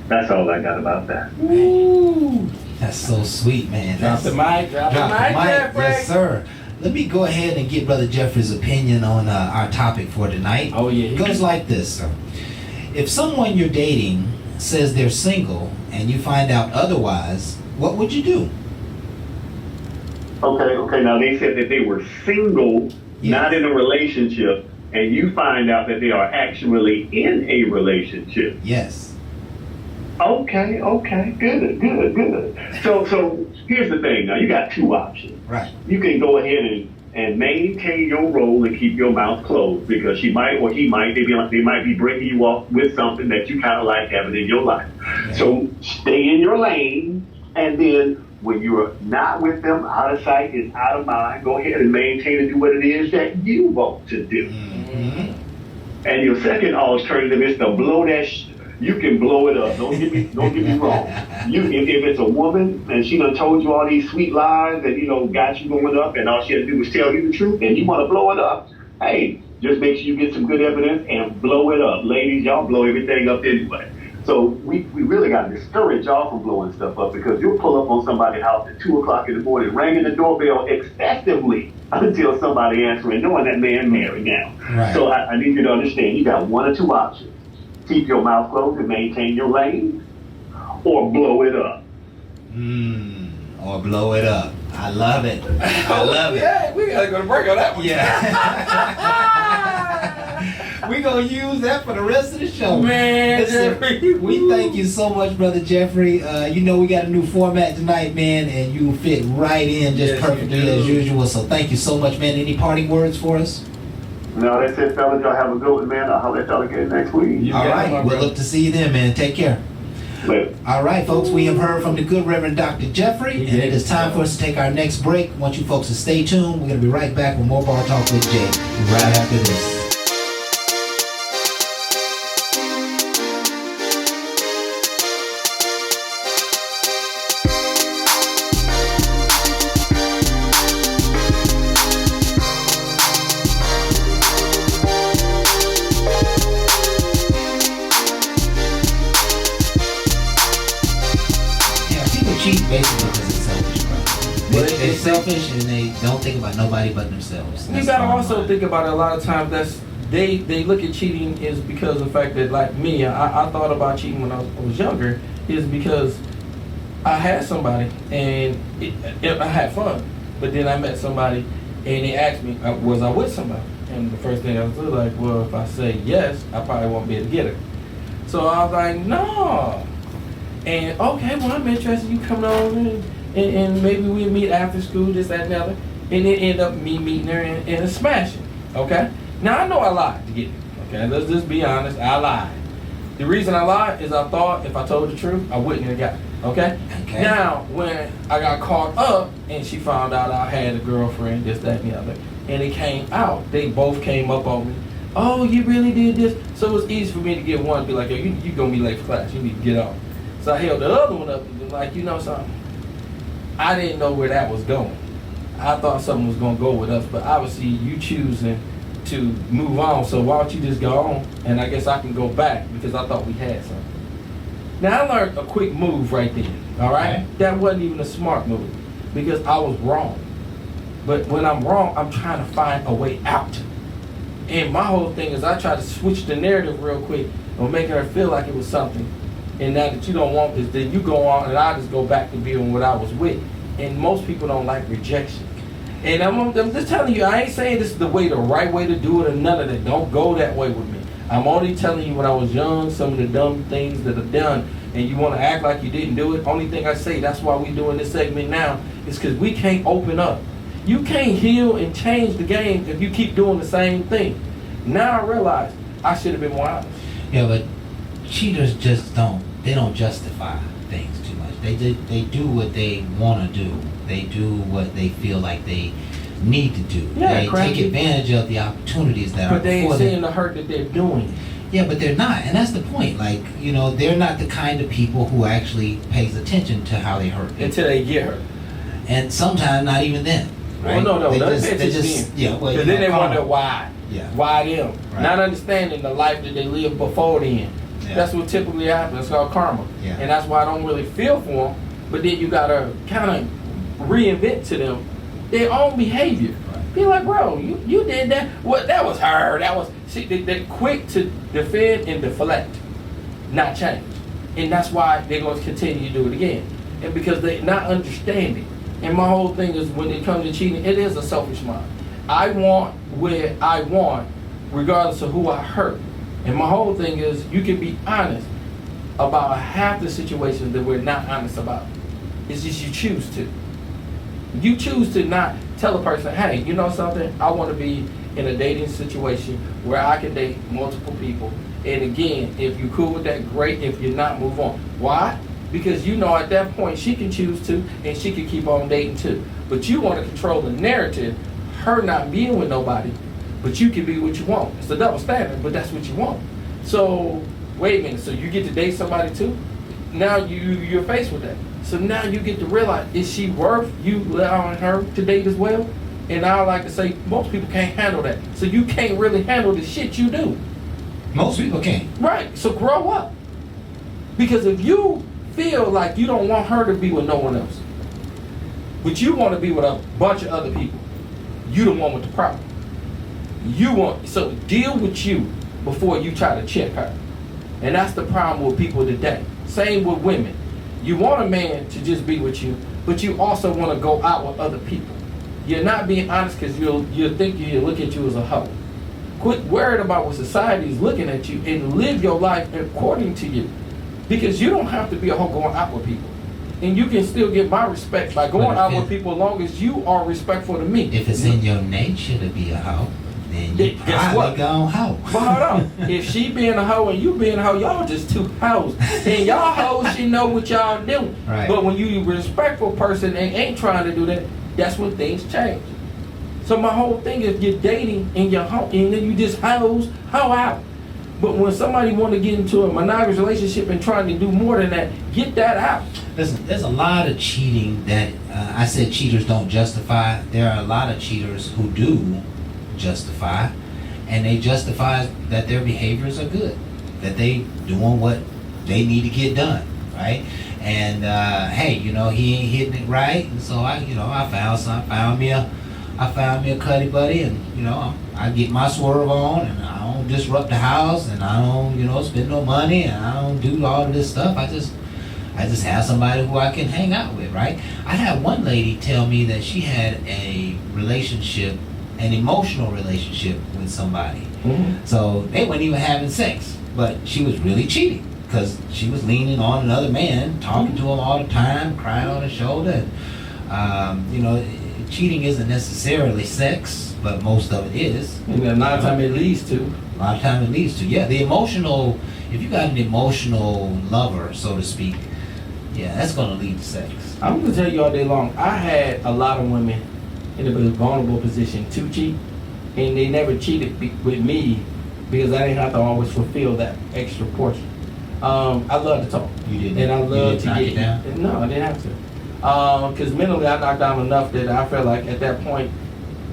That's all I got about that. Ooh, that's so sweet, man. Drop the mic, drop the mic, Jeffrey. Yes, sir. Let me go ahead and get Brother Jeffrey's opinion on our topic for tonight. Oh, yeah. It goes like this, sir. If someone you're dating says they're single and you find out otherwise, what would you do? Okay, now they said that they were single, not in a relationship, and you find out that they are actually in a relationship. Yes. Okay, good. So here's the thing. Now you got two options. Right. You can go ahead and maintain your role and keep your mouth closed, because she might or he might, they might be breaking you off with something that you kind of like having in your life. Okay. So stay in your lane, and then when you're not with them, out of sight is out of mind. Go ahead and maintain and do what it is that you want to do. Mm-hmm. And your second alternative is to blow that. You can blow it up. Don't get me wrong. If it's a woman and she done told you all these sweet lies and got you going up, and all she had to do was tell you the truth, and you want to blow it up, hey, just make sure you get some good evidence and blow it up. Ladies, y'all blow everything up anyway. So we really got to discourage y'all from blowing stuff up, because you'll pull up on somebody's house at 2 o'clock in the morning, ringing the doorbell excessively until somebody answering, knowing that man married now. Right. So I need you to understand, you got one or two options. Keep your mouth closed and maintain your lane, or blow it up. Or blow it up. I love it. I love it. Yeah, we got to go to break on that one. Yeah. We're going to use that for the rest of the show. Man, Jeffrey. We thank you so much, Brother Jeffrey. We got a new format tonight, man, and you fit right in just perfectly as usual. So thank you so much, man. Any parting words for us? No, that's it, fellas. Y'all have a good one, man. I'll let y'all again next week. All right. We'll look to see you then, man. Take care. Later. All right, folks. We have heard from the good Reverend Dr. Jeffrey, and it is time for us to take our next break. I want you folks to stay tuned. We're going to be right back with more Bar Talk with Jay right after this. basically because it's selfish, bro. Well, They're selfish and they don't think about nobody but themselves. You That's gotta the bottom also line. think about it. A lot of times they look at cheating is because of the fact that, like me, I thought about cheating when I was younger is because I had somebody and I had fun, but then I met somebody and they asked me, was I with somebody? And the first thing I was like, well, if I say yes, I probably won't be able to get her. So I was like, no. And okay, well, I'm interested. You coming over and maybe we meet after school, this, that, and the other. And then end up me meeting her and smashing. Okay? Now I know I lied to get her. Okay, let's just be honest. I lied. The reason I lied is I thought if I told the truth, I wouldn't have got it. Okay? Okay. Now, when I got caught up and she found out I had a girlfriend, this, that, and the other, and it came out, they both came up on me. Oh, you really did this? So it was easy for me to get one, be like, yo, you gonna be late for class. You need to get off. So I held the other one up and was like, you know something? I didn't know where that was going. I thought something was gonna go with us, but obviously you choosing to move on. So why don't you just go on? And I guess I can go back because I thought we had something. Now I learned a quick move right there. All right, Okay. that wasn't even a smart move because I was wrong. But when I'm wrong, I'm trying to find a way out. And my whole thing is I try to switch the narrative real quick of making her feel like it was something. And now that you don't want this, then you go on and I just go back to being what I was with. And most people don't like rejection. And I'm just telling you, I ain't saying this is the right way to do it or none of that. Don't go that way with me. I'm only telling you when I was young, some of the dumb things that I've done, and you want to act like you didn't do it. Only thing I say, that's why we doing this segment now, is because we can't open up. You can't heal and change the game if you keep doing the same thing. Now I realize I should have been more honest. Yeah, but cheaters just don't justify things too much. They do what they want to do. They do what they feel like they need to do. Yeah, they crazy. take advantage of the opportunities that are But they ain't before seeing them. the hurt that they're doing. Yeah, but they're not, and that's the point. Like, you know, they're not the kind of people who actually pays attention to how they hurt people. Until they get hurt. And sometimes not even then. Right? Well, no, They that's just, they just then. yeah. Well, Because you then know, they wonder karma. why. Yeah. Why them? Right. Not understanding the life that they lived before then. Yeah. That's what typically happens. It's called karma. Yeah. And that's why I don't really feel for them. But then you got to kind of reinvent to them their own behavior. Right. Be like, bro, you did that. What? That was her. That was... See, they're quick to defend and deflect, not change. And that's why they're going to continue to do it again. And because they're not understanding. And my whole thing is when it comes to cheating, it is a selfish mind. I want where I want, regardless of who I hurt. And my whole thing is you can be honest about half the situations that we're not honest about. It's just you choose to. You choose to not tell a person, hey, you know something? I want to be in a dating situation where I can date multiple people. And again, if you're cool with that, great. If you're not, move on. Why? Because you know at that point she can choose to and she can keep on dating too. But you want to control the narrative, her not being with nobody, but you can be what you want. It's a double standard, but that's what you want. So, wait a minute, so you get to date somebody too? Now you're faced with that. So now you get to realize, is she worth you allowing her to date as well? And I like to say, most people can't handle that. So you can't really handle the shit you do. Most people can't. Right, so grow up. Because if you feel like you don't want her to be with no one else, but you want to be with a bunch of other people, you the one with the problem. So deal with you before you try to check her. And that's the problem with people today. Same with women. You want a man to just be with you, but you also want to go out with other people. You're not being honest because you'll think he'll look at you as a hoe. Quit worrying about what society is looking at you and live your life according to you. Because you don't have to be a hoe going out with people. And you can still get my respect by going out with people as long as you are respectful to me. If it's in your nature to be a hoe, then you Guess probably what? gone hoe. But hold on. If she being a hoe and you being a hoe, y'all just two hoes. And y'all hoes, she know what y'all doing. Right. But when you a respectful person and ain't trying to do that, that's when things change. So my whole thing is you're dating and you're hoe, and then you just hoe out. But when somebody want to get into a monogamous relationship and trying to do more than that, get that out. Listen, there's a lot of cheating that I said cheaters don't justify. There are a lot of cheaters who do justify, and they justify that their behaviors are good, that they doing what they need to get done. right? And hey, you know, he ain't hitting it right, and so I found me a cuddy buddy, and you know, I get my swerve on, and I don't disrupt the house, and I don't, you know, spend no money, and I don't do all of this stuff. I just have somebody who I can hang out with, right? I had one lady tell me that she had a relationship, an emotional relationship with somebody. Mm-hmm. So they weren't even having sex, but she was really cheating because she was leaning on another man, talking to him all the time, crying on his shoulder. And, you know, cheating isn't necessarily sex, but most of it is. And a lot of time it leads to. A lot of time it leads to, yeah, the emotional. If you got an emotional lover, so to speak, yeah, that's gonna lead to sex. I'm gonna tell you all day long, I had a lot of women in a vulnerable position to cheat, and they never cheated with me because I didn't have to always fulfill that extra portion. I love to talk. You didn't. And I You love didn't to knock get it down? No, I didn't have to. Because mentally I knocked down enough that I felt like at that point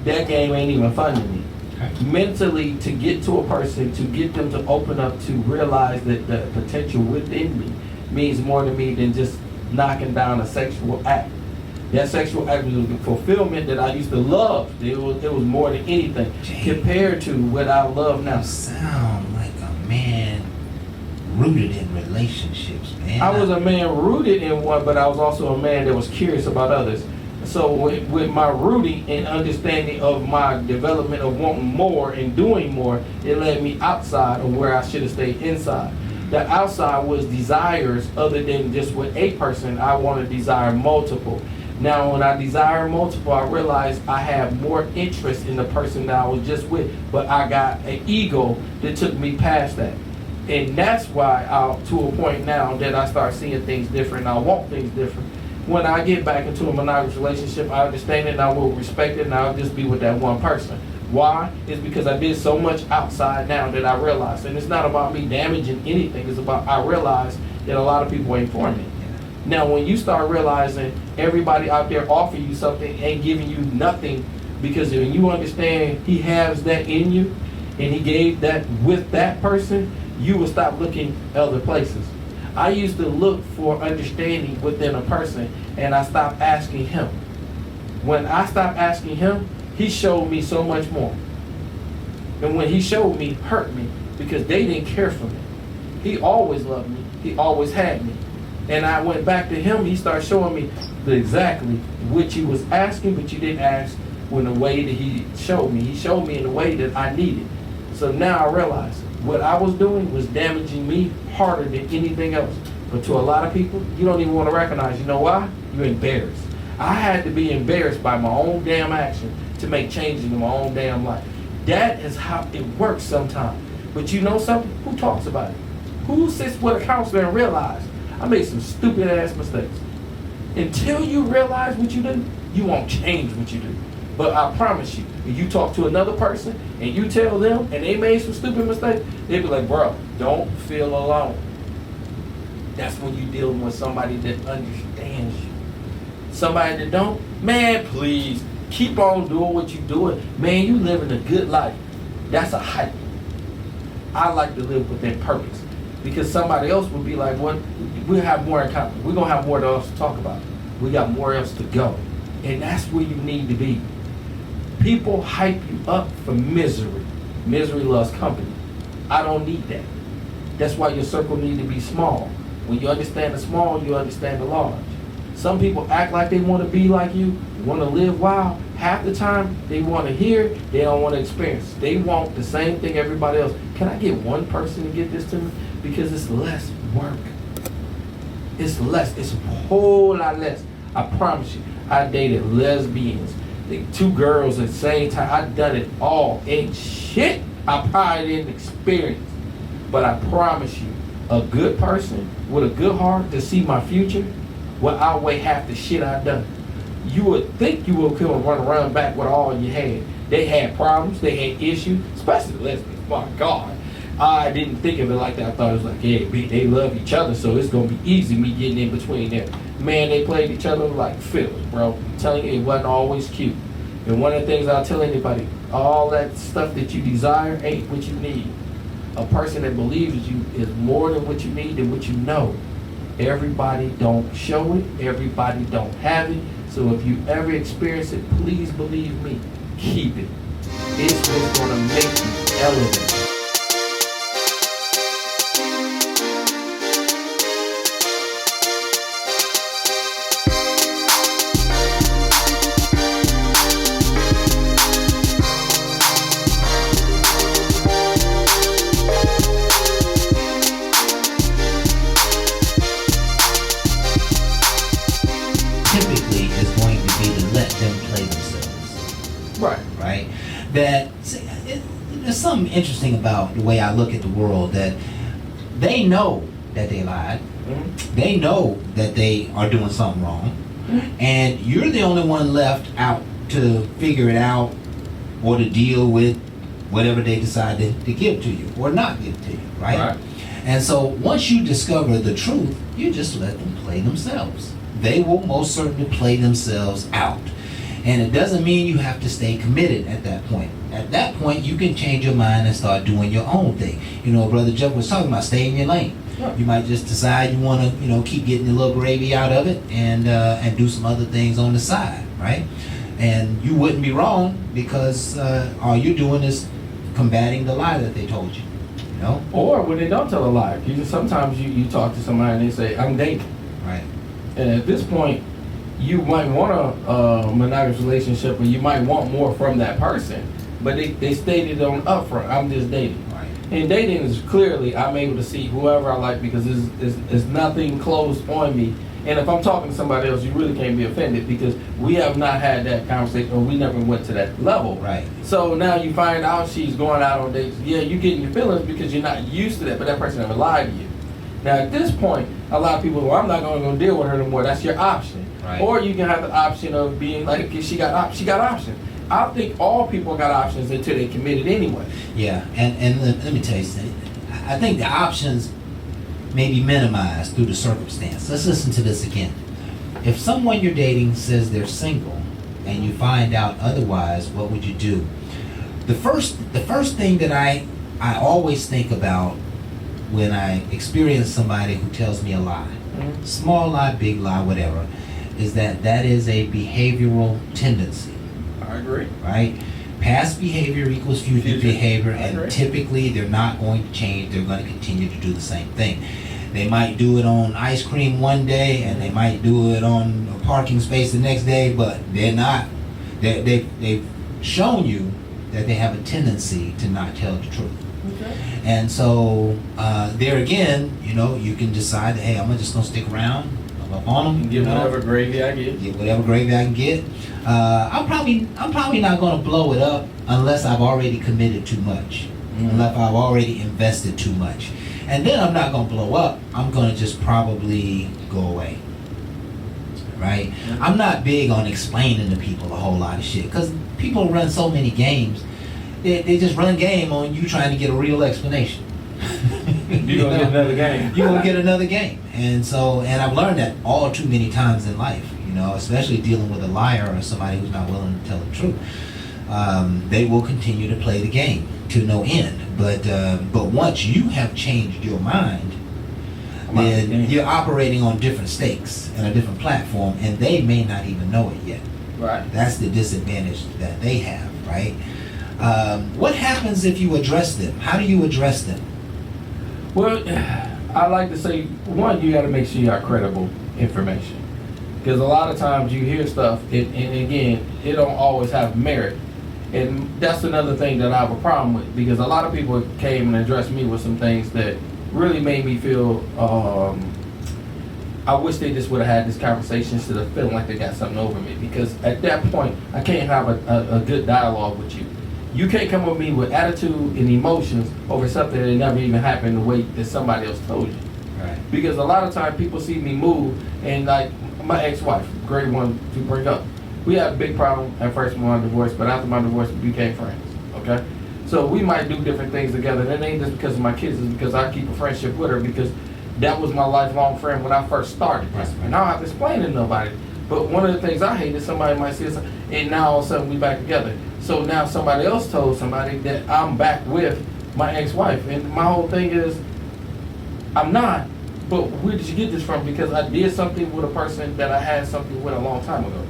that game ain't even fun to me. Okay. Mentally, to get to a person, to get them to open up, to realize that the potential within me means more to me than just knocking down a sexual act. That sexual act was the fulfillment that I used to love. It was more than anything compared to what I love now. You sound like a man rooted in relationships, man. I was a man rooted in one, but I was also a man that was curious about others. So with my rooting and understanding of my development of wanting more and doing more, it led me outside of where I should have stayed inside. The outside was desires other than just with a person. I want to desire multiple. Now, when I desire multiple, I realized I have more interest in the person that I was just with, but I got an ego that took me past that. And that's why to a point now that I start seeing things different, I want things different. When I get back into a monogamous relationship, I understand it and I will respect it and I'll just be with that one person. Why? It's because I did so much outside now that I realize. And it's not about me damaging anything. It's about I realize that a lot of people ain't for me. Now, when you start realizing everybody out there offer you something and giving you nothing, because when you understand he has that in you and he gave that with that person, you will stop looking other places. I used to look for understanding within a person and I stopped asking him. When I stopped asking him, he showed me so much more. And when he showed me, hurt me because they didn't care for me. He always loved me. He always had me. And I went back to him. He started showing me exactly what you was asking, but you didn't ask in the way that he showed me. He showed me in the way that I needed. So now I realize what I was doing was damaging me harder than anything else. But to a lot of people, you don't even want to recognize. You know why? You're embarrassed. I had to be embarrassed by my own damn action to make changes in my own damn life. That is how it works sometimes. But you know something? Who talks about it? Who sits with a counselor and realize I made some stupid ass mistakes? Until you realize what you do, you won't change what you do. But I promise you, if you talk to another person and you tell them and they made some stupid mistakes, they'll be like, bro, don't feel alone. That's when you're dealing with somebody that understands you. Somebody that don't, man, please, keep on doing what you're doing. Man, you living a good life. That's a hype. I like to live within purpose. Because somebody else would be like, what? We'll have more in common. We're going to have more else to talk about. We got more else to go. And that's where you need to be. People hype you up for misery. Misery loves company. I don't need that. That's why your circle needs to be small. When you understand the small, you understand the large. Some people act like they want to be like you, want to live wild. Half the time, they want to hear, they don't want to experience. They want the same thing everybody else. Can I get one person to get this to me? Because it's less work. It's less. It's a whole lot less. I promise you. I dated lesbians. Two girls at the same time. I done it all. Ain't shit I probably didn't experience. But I promise you, a good person with a good heart to see my future will outweigh half the shit I've done. You would think you would come and run around back with all you had. They had problems, they had issues, especially the lesbians. My God. I didn't think of it like that. I thought it was like, yeah, they love each other, so it's going to be easy me getting in between them. Man, they played each other like fiddles, bro. I'm telling you, it wasn't always cute. And one of the things I'll tell anybody, all that stuff that you desire ain't what you need. A person that believes you is more than what you need and what you know. Everybody don't show it. Everybody don't have it. So if you ever experience it, please believe me, keep it. It's what's going to make you elevate. Typically is going to be to let them play themselves. Right. Right? That there's something interesting about the way I look at the world, that they know that they lied. Mm-hmm. They know that they are doing something wrong. And you're the only one left out to figure it out or to deal with whatever they decide to give to you or not give to you, right? Right. And so once you discover the truth, you just let them play themselves. They will most certainly play themselves out. And it doesn't mean you have to stay committed at that point. At that point, you can change your mind and start doing your own thing. You know, Brother Jeff was talking about stay in your lane. Yeah. You might just decide you want to, keep getting a little gravy out of it and do some other things on the side, right? And you wouldn't be wrong because all you're doing is combating the lie that they told you, you know? Or when they don't tell a lie. Sometimes you talk to somebody and they say, I'm dating. Right. And at this point, you might want a monogamous relationship, or you might want more from that person. But they stated on upfront, I'm just dating. Right. And dating is clearly, I'm able to see whoever I like because there's nothing closed on me. And if I'm talking to somebody else, you really can't be offended because we have not had that conversation, or we never went to that level. Right. So now you find out she's going out on dates. Yeah, you're getting your feelings because you're not used to that, but that person never lied to you. Now at this point, a lot of people, well, I'm not going to deal with her no more. That's your option. Right. Or you can have the option of being like, she got options. I think all people got options until they committed anyway. Yeah, and let me tell you something. I think the options may be minimized through the circumstance. Let's listen to this again. If someone you're dating says they're single and you find out otherwise, what would you do? The first thing that I always think about when I experience somebody who tells me a lie, Mm-hmm. small lie, big lie, whatever, is that is a behavioral tendency. I agree. Right? Past behavior equals future behavior, I agree. and typically they're not going to change. They're going to continue to do the same thing. They might do it on ice cream one day, and they might do it on a parking space the next day, but they're not. They've shown you that they have a tendency to not tell the truth. Okay. And so there again, you can decide that, hey, I'm just going to stick around. I'm up on them. And get whatever gravy I get. Get whatever gravy I can get. I'm probably not going to blow it up unless I've already committed too much, unless I've already invested too much, and then I'm not going to blow up. I'm going to just probably go away. Right? I'm not big on explaining to people a whole lot of shit because people run so many games. They just run game on you trying to get a real explanation. You're going to get another game. You're going to get another game. And I've learned that all too many times in life, especially dealing with a liar or somebody who's not willing to tell the truth. They will continue to play the game to no end. But once you have changed your mind, then you're operating on different stakes and a different platform, and they may not even know it yet. Right. That's the disadvantage that they have, right? What happens if you address them? How do you address them? Well, I like to say, one, you got to make sure you got credible information. Because a lot of times you hear stuff, and again, it don't always have merit. And that's another thing that I have a problem with. Because a lot of people came and addressed me with some things that really made me feel, I wish they just would have had this conversation instead of feeling like they got something over me. Because at that point, I can't have a good dialogue with you. You can't come with me with attitude and emotions over something that never even happened the way that somebody else told you. Right. Because a lot of times people see me move, and like my ex-wife, great one to bring up. We had a big problem at first when I divorced, but after my divorce, we became friends. Okay? So we might do different things together. And it ain't just because of my kids, it's because I keep a friendship with her because that was my lifelong friend when I first started this. And I don't have to explain it to nobody. But one of the things I hate is somebody might see us, and now all of a sudden we back together. So now somebody else told somebody that I'm back with my ex-wife. And my whole thing is, I'm not, but where did you get this from? Because I did something with a person that I had something with a long time ago.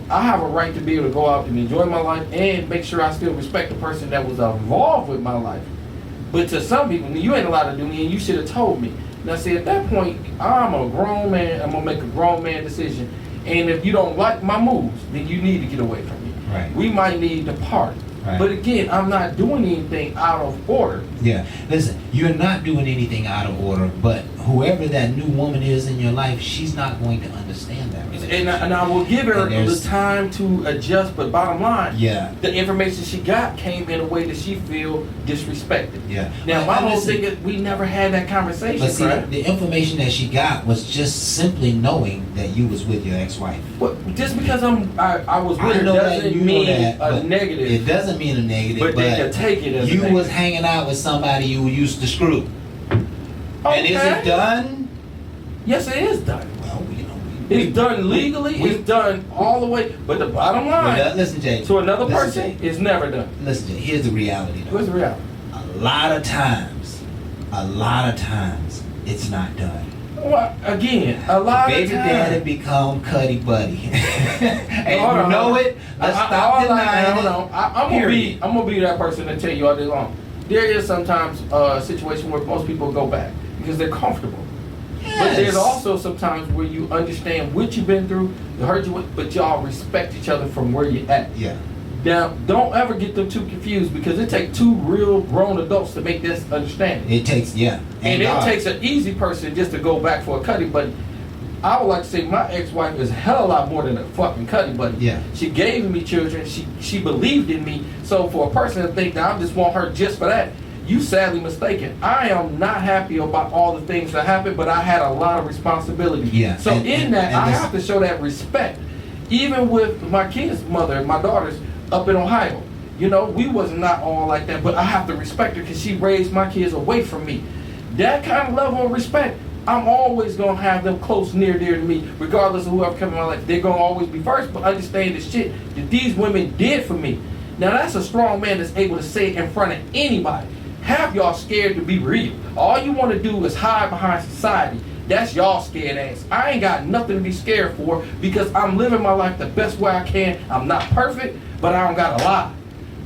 I have a right to be able to go out and enjoy my life and make sure I still respect the person that was involved with my life. But to some people, you ain't allowed to do me, and you should have told me. Now, see, at that point, I'm a grown man. I'm gonna make a grown man decision. And if you don't like my moves, then you need to get away from me. Right. We might need to part. Right. But again, I'm not doing anything out of order. Yeah. Listen, you're not doing anything out of order, but whoever that new woman is in your life, she's not going to understand that. And I will give her And there's- the time to adjust, but bottom line, Yeah. the information she got came in a way that she feel disrespected. Yeah. Now, But- my but whole listen, thing is we never had that conversation, But see, right? the information that she got was just simply knowing that you was with your ex-wife. Just because I was with I her know that, doesn't you know mean that, a but negative. It doesn't mean a negative, But they can take it as a you negative. was hanging out with somebody you used to screw. And is Okay. it done? Yes, it is done. Well, It's done legally. It's done all the way. But the bottom line, listen, Jay. to another Listen, person, Jay. it's never done. Listen, Jay. Here's the reality, though. What's the reality? A lot of times, it's not done. Well, again, a lot Baby of times. daddy become cuddy buddy. And Hold you on. know it. Let's stop denying it. I'm gonna be that person to tell you all day long. There is sometimes a situation where most people go back because they're comfortable. But there's also sometimes where you understand what you've been through, the hurt you with, but y'all respect each other from where you're at. Yeah. Now, don't ever get them too confused because it takes two real grown adults to make this understanding. It takes, yeah. And it God. takes an easy person just to go back for a cutty buddy. I would like to say my ex-wife is a hell of a lot more than a fucking cutty buddy. Yeah. She gave me children. She believed in me. So for a person to think that I just want her just for that, you sadly mistaken. I am not happy about all the things that happened, but I had a lot of responsibility. Yeah. So And I listen. have to show that respect. Even with my kids' mother and my daughters up in Ohio. You know, we was not all like that, but I have to respect her because she raised my kids away from me. That kind of level of respect, I'm always going to have them close, near, dear to me, regardless of whoever comes in my life. They're going to always be first, but understand the shit that these women did for me. Now, that's a strong man that's able to say it in front of anybody. Half y'all scared to be real. All you want to do is hide behind society. That's y'all scared ass. I ain't got nothing to be scared for because I'm living my life the best way I can. I'm not perfect, but I don't got to lie.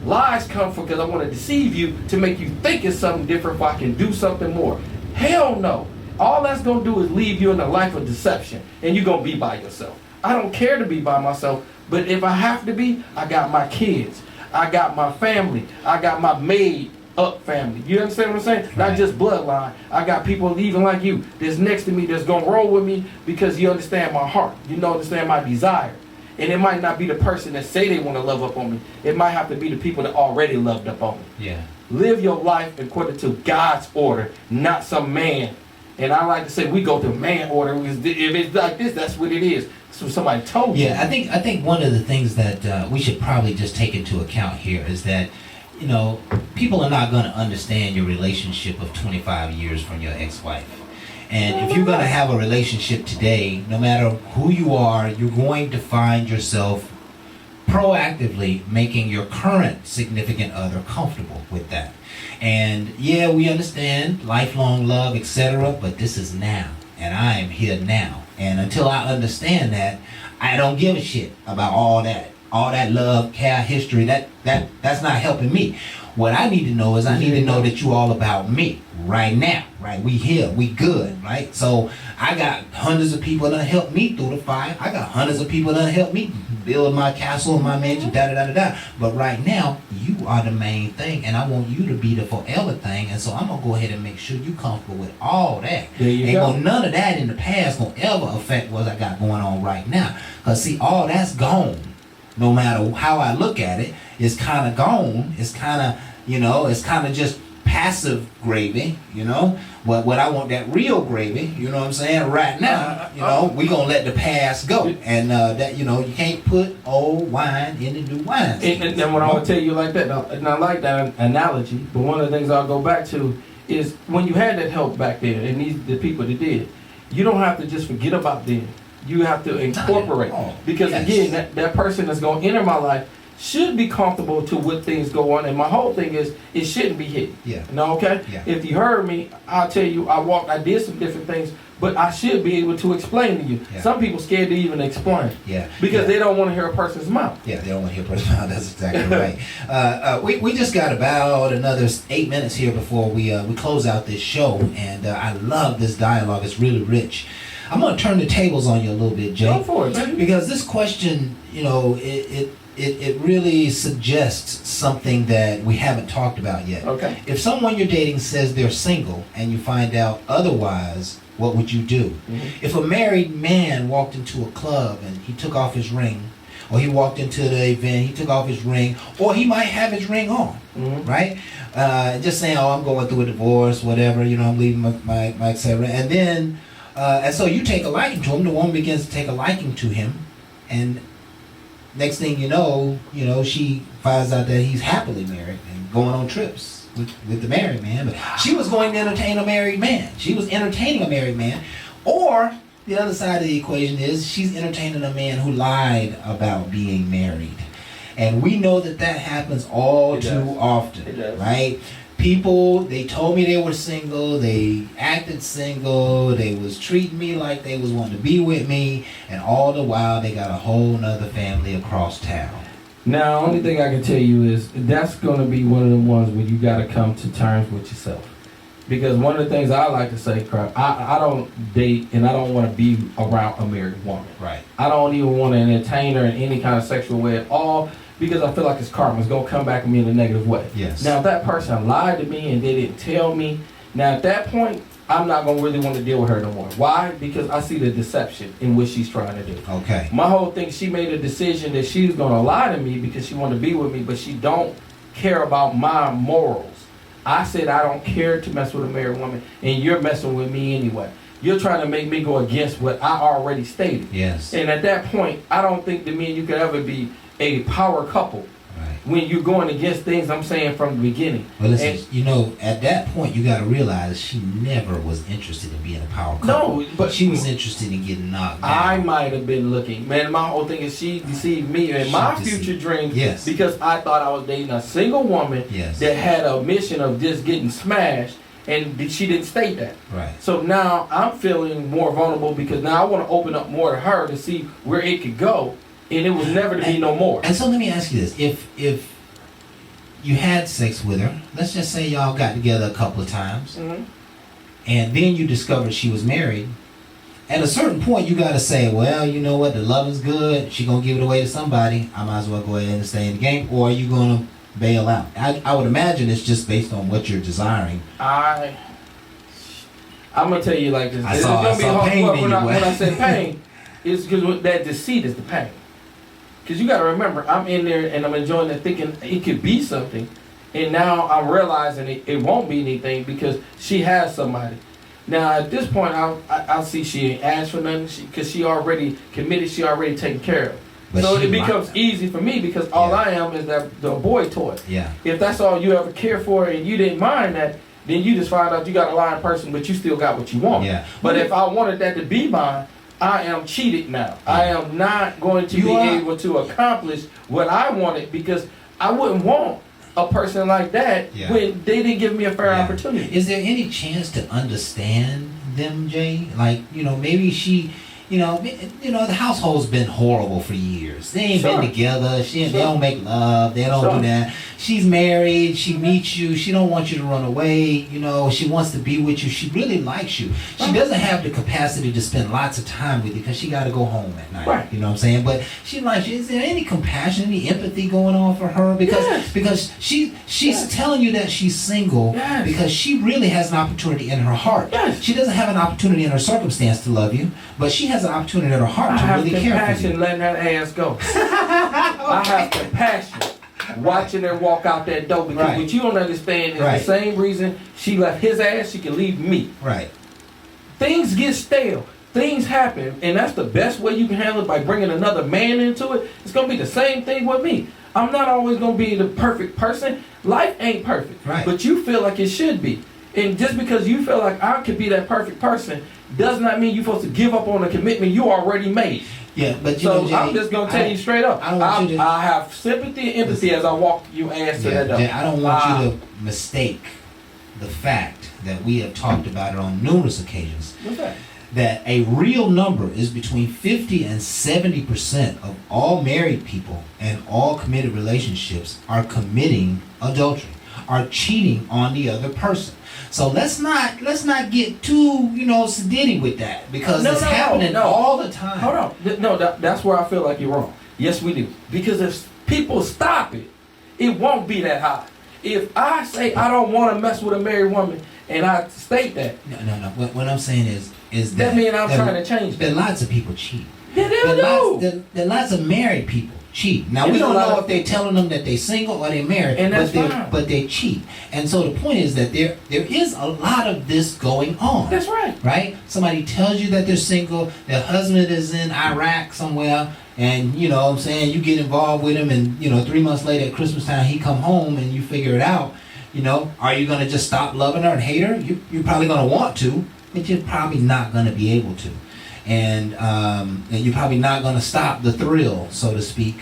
Lies come from because I want to deceive you to make you think it's something different if I can do something more. Hell no. All that's going to do is leave you in a life of deception and you're going to be by yourself. I don't care to be by myself, but if I have to be, I got my kids. I got my family. I got my maid up family. You understand what I'm saying? Right. Not just bloodline. I got people even like you that's next to me that's going to roll with me because you understand my heart. You know, understand my desire. And it might not be the person that say they want to love up on me. It might have to be the people that already loved up on me. Yeah. Live your life according to God's order, not some man. And I like to say we go to man order. If it's like this, that's what it is. That's what somebody told you. Yeah, I think one of the things that we should probably just take into account here is that, you know, people are not going to understand your relationship of 25 years from your ex-wife. And if you're going to have a relationship today, no matter who you are, you're going to find yourself proactively making your current significant other comfortable with that. And yeah, we understand lifelong love, etc., but this is now, and I am here now. And until I understand that, I don't give a shit about all that love, care, history. That's not helping me. What I need to know is I need to know that you all about me right now, right? We here, we good, right? So I got hundreds of people that helped me through the fire. I got hundreds of people that helped me build my castle, my mansion, da-da-da-da-da. But right now, you are the main thing, and I want you to be the forever thing. And so I'm going to go ahead and make sure you comfortable with all that. There you Ain't go. gonna none of that in the past gonna ever affect what I got going on right now. Because see, all that's gone. No matter how I look at it, it's kind of gone. It's kind of, you know, it's kind of just passive gravy, you know. What I want, that real gravy, you know what I'm saying? Right now, you know, we gonna let the past go, and that, you know, you can't put old wine in the new wine. And what I want to tell you like that, and I like that analogy, but one of the things I'll go back to is when you had that help back there, and the people that did, you don't have to just forget about them. You have to incorporate. Oh, Because yes. again, that person that's going to enter my life, should be comfortable to what things go on. And my whole thing is, it shouldn't be hidden. Yeah. No, okay? Yeah. If you heard me, I'll tell you, I did some different things, but I should be able to explain to you. Yeah. Some people scared to even explain. Yeah. Because Yeah. they don't want to hear a person's mouth. Yeah, they don't want to hear personal. That's exactly right. We just got about another 8 minutes here before we close out this show, and I love this dialogue. It's really rich. I'm going to turn the tables on you a little bit, Jay. Go for it, baby. Because this question, it really suggests something that we haven't talked about yet. Okay. If someone you're dating says they're single and you find out otherwise, what would you do? Mm-hmm. If a married man walked into a club and he took off his ring, or he walked into the event, he took off his ring, or he might have his ring on, right? Just saying, oh, I'm going through a divorce, whatever, I'm leaving my etc. And then, and so you take a liking to him, the woman begins to take a liking to him, and next thing you know, she finds out that he's happily married and going on trips with the married man. But she was going to entertain a married man. She was entertaining a married man. Or the other side of the equation is she's entertaining a man who lied about being married. And we know that happens all too often, right? People, they told me they were single, they acted single, they was treating me like they was wanting to be with me, and all the while they got a whole nother family across town. Now, only thing I can tell you is that's going to be one of the ones where you got to come to terms with yourself. Because one of the things I like to say, I don't date and I don't want to be around a married woman. Right. I don't even want to entertain her in any kind of sexual way at all, because I feel like it's karma. It's going to come back at me in a negative way. Yes. Now, if that person lied to me and they didn't tell me, now at that point, I'm not going to really want to deal with her no more. Why? Because I see the deception in what she's trying to do. Okay. My whole thing, she made a decision that she's going to lie to me because she wanted to be with me, but she don't care about my morals. I said I don't care to mess with a married woman, and you're messing with me anyway. You're trying to make me go against what I already stated. Yes. And at that point, I don't think that me and you could ever be a power couple. Right. When you're going against things I'm saying from the beginning. Well, listen, at that point, you got to realize she never was interested in being a power couple. No, but she was interested in getting knocked down. I might have been looking. Man, my whole thing is she deceived me in my future dreams. Yes. Because I thought I was dating a single woman Yes. that had a mission of just getting smashed, and she didn't state that. Right. So now I'm feeling more vulnerable because now I want to open up more to her to see where it could go, and it was never to be no more. And so let me ask you this: if you had sex with her, let's just say y'all got together a couple of times, Mm-hmm. and then you discovered she was married. At a certain point, you got to say, well, you know what? The love is good. She gonna give it away to somebody. I might as well go ahead and stay in the game. Or are you gonna bail out? I would imagine it's just based on what you're desiring. I'm gonna tell you like this. I saw pain in when you, when I said pain, it's because that deceit is the pain. Because you got to remember, I'm in there and I'm enjoying it, thinking it could be something, and now I'm realizing it won't be anything because she has somebody. Now at this point, I see she ain't asked for nothing because she already committed, she already taken care of. But So she it becomes easy for me because all Yeah. I am is the boy toy. Yeah. If that's all you ever care for and you didn't mind that, then you just find out you got a lying person, but you still got what you want. Yeah. But if I wanted that to be mine, I am cheated now. I am not going to be able to accomplish what I wanted because I wouldn't want a person like that Yeah. when they didn't give me a fair Yeah. opportunity. Is there any chance to understand them, Jay? Like, maybe she, the household's been horrible for years. They ain't Sure. been together. They Sure. don't make love. They don't Sure. do that. She's married. She meets you. She don't want you to run away. She wants to be with you. She really likes you. She doesn't have the capacity to spend lots of time with you because she got to go home at night. Right. You know what I'm saying? But she likes you. Is there any compassion, any empathy going on for her? Because she's telling you that she's single Yes. because she really has an opportunity in her heart. Yes. She doesn't have an opportunity in her circumstance to love you, but she has an opportunity in her heart I to have really care for compassion you. letting that ass go. I have compassion watching her walk out that door because Right. what you don't understand is Right. the same reason she left his ass, she can leave me. Right. Things get stale. Things happen, and that's the best way you can handle it by bringing another man into it. It's going to be the same thing with me. I'm not always going to be the perfect person. Life ain't perfect, Right. but you feel like it should be. And just because you feel like I could be that perfect person does not mean you're supposed to give up on a commitment you already made. Yeah, but you So know, Jay, I'm just gonna tell you straight up. I don't want you to. I have sympathy and empathy as I walk you ass to Yeah, that door. Jay, I don't want you to mistake the fact that we have talked about it on numerous occasions. What's that? That a real number is between 50 and 70% of all married people and all committed relationships are committing adultery, are cheating on the other person. So let's not get too sedity with that, because it's happening all the time. Hold on. No, that's where I feel like you're wrong. Yes, we do. Because if people stop it, it won't be that high. If I say I don't want to mess with a married woman and I state that, No. What I'm saying is that means I'm trying to change that that. lots of people cheat. Yeah, There they do. are lots of married people cheat. Now And we there's don't a lot know of- if they're telling them that they're single or they're married, And that's but they cheat. And so the point is that there is a lot of this going on. That's right. Right? Somebody tells you that they're single, their husband is in Iraq somewhere, and you know what I'm saying, you get involved with him, and 3 months later at Christmas time he come home and you figure it out. Are you gonna just stop loving her and hate her? You're probably gonna want to, but you're probably not gonna be able to. And you're probably not gonna stop the thrill, so to speak,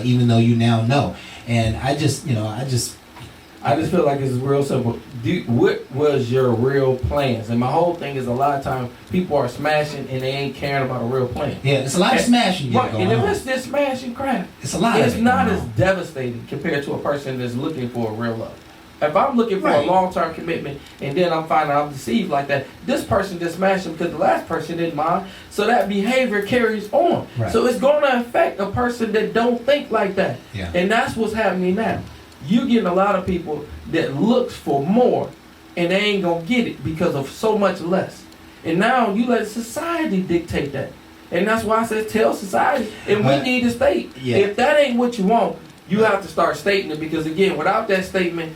even though you now know. And I just feel like it's real simple. What was your real plans? And my whole thing is a lot of times people are smashing and they ain't caring about a real plan. yeah, it's a lot of smashing Right, going and if on. it's this smashing crap, It's a lot it's of it not going as on. devastating compared to a person that's looking for a real love. If I'm looking for Right. a long-term commitment and then I'm finding I'm deceived like that, this person just smashed him because the last person didn't mind. So that behavior carries on. Right. So it's going to affect a person that don't think like that. Yeah. And that's what's happening now. You getting a lot of people that looks for more and they ain't going to get it because of so much less. And now you let society dictate that. And that's why I said tell society. And we But- need to state. Yeah. If that ain't what you want, you have to start stating it, because again, without that statement,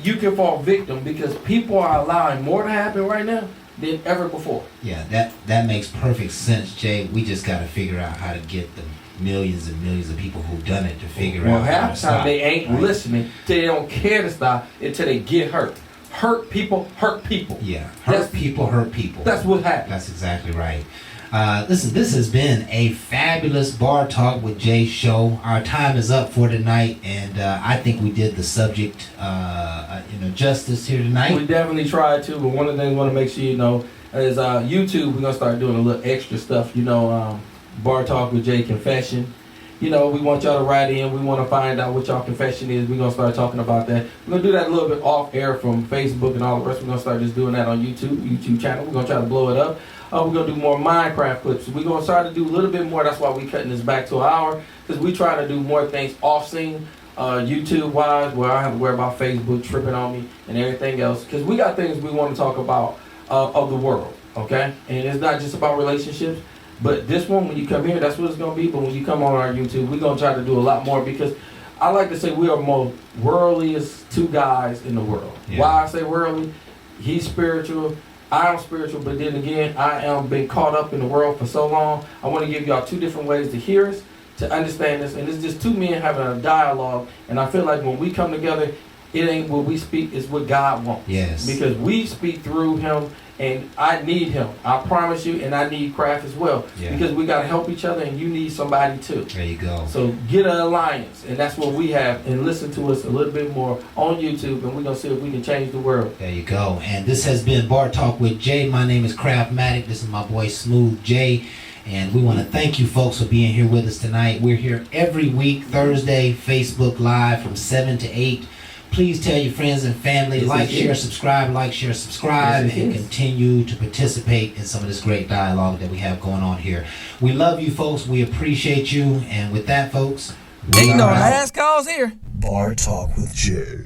you can fall victim, because people are allowing more to happen right now than ever before. Yeah, that makes perfect sense, Jay. We just got to figure out how to get the millions and millions of people who've done it to figure Well, out how half to the stop. time they ain't right? listening till they don't care to stop until they get hurt. Hurt people hurt people. Yeah, That's- hurt people hurt people. That's what happens. That's exactly right. Listen, this has been a fabulous Bar Talk with Jay show. Our time is up for tonight, and I think we did the subject, justice here We tonight. definitely tried to, but one of the things I want to make sure you know is YouTube, we're going to start doing a little extra stuff, Bar Talk with Jay Confession. We want y'all to write in. We want to find out what y'all confession is. We're going to start talking about that. We're going to do that a little bit off air from Facebook and all the rest. We're going to start just doing that on YouTube channel. We're going to try to blow it up. We're going to do more Minecraft clips. We're going to try to do a little bit more. That's why we're cutting this back to an hour, because we try to do more things off scene, YouTube-wise, where I have to worry about Facebook tripping on me and everything else, because we got things we want to talk about of the world, okay? And it's not just about relationships, but this one, when you come here, that's what it's going to be. But when you come on our YouTube, we're going to try to do a lot more, because I like to say we are most worldliest two guys in the world. Yeah. Why I say worldly? He's spiritual. I'm spiritual, but then again, I am been caught up in the world for so long. I want to give y'all two different ways to hear us, to understand this, and it's just two men having a dialogue. And I feel like when we come together, it ain't what we speak, it's what God wants. Yes. Because we speak through Him, and I need Him. I promise you, and I need Craft as well. Yeah. Because we got to help each other, and you need somebody too. There you go. So get an alliance, and that's what we have. And listen to us a little bit more on YouTube, and we're going to see if we can change the world. There you go. And this has been Bar Talk with Jay. My name is Craftmatic. This is my boy Smooth Jay. And we want to thank you folks for being here with us tonight. We're here every week, Thursday, Facebook Live from 7 to 8. Please tell your friends and family, Yes, like, it share, is. subscribe, Yes, it and is. continue to participate in some of this great dialogue that we have going on here. We love you folks. We appreciate you. And with that, folks, we Ain't are no out. last calls here. Bar Talk with Jay.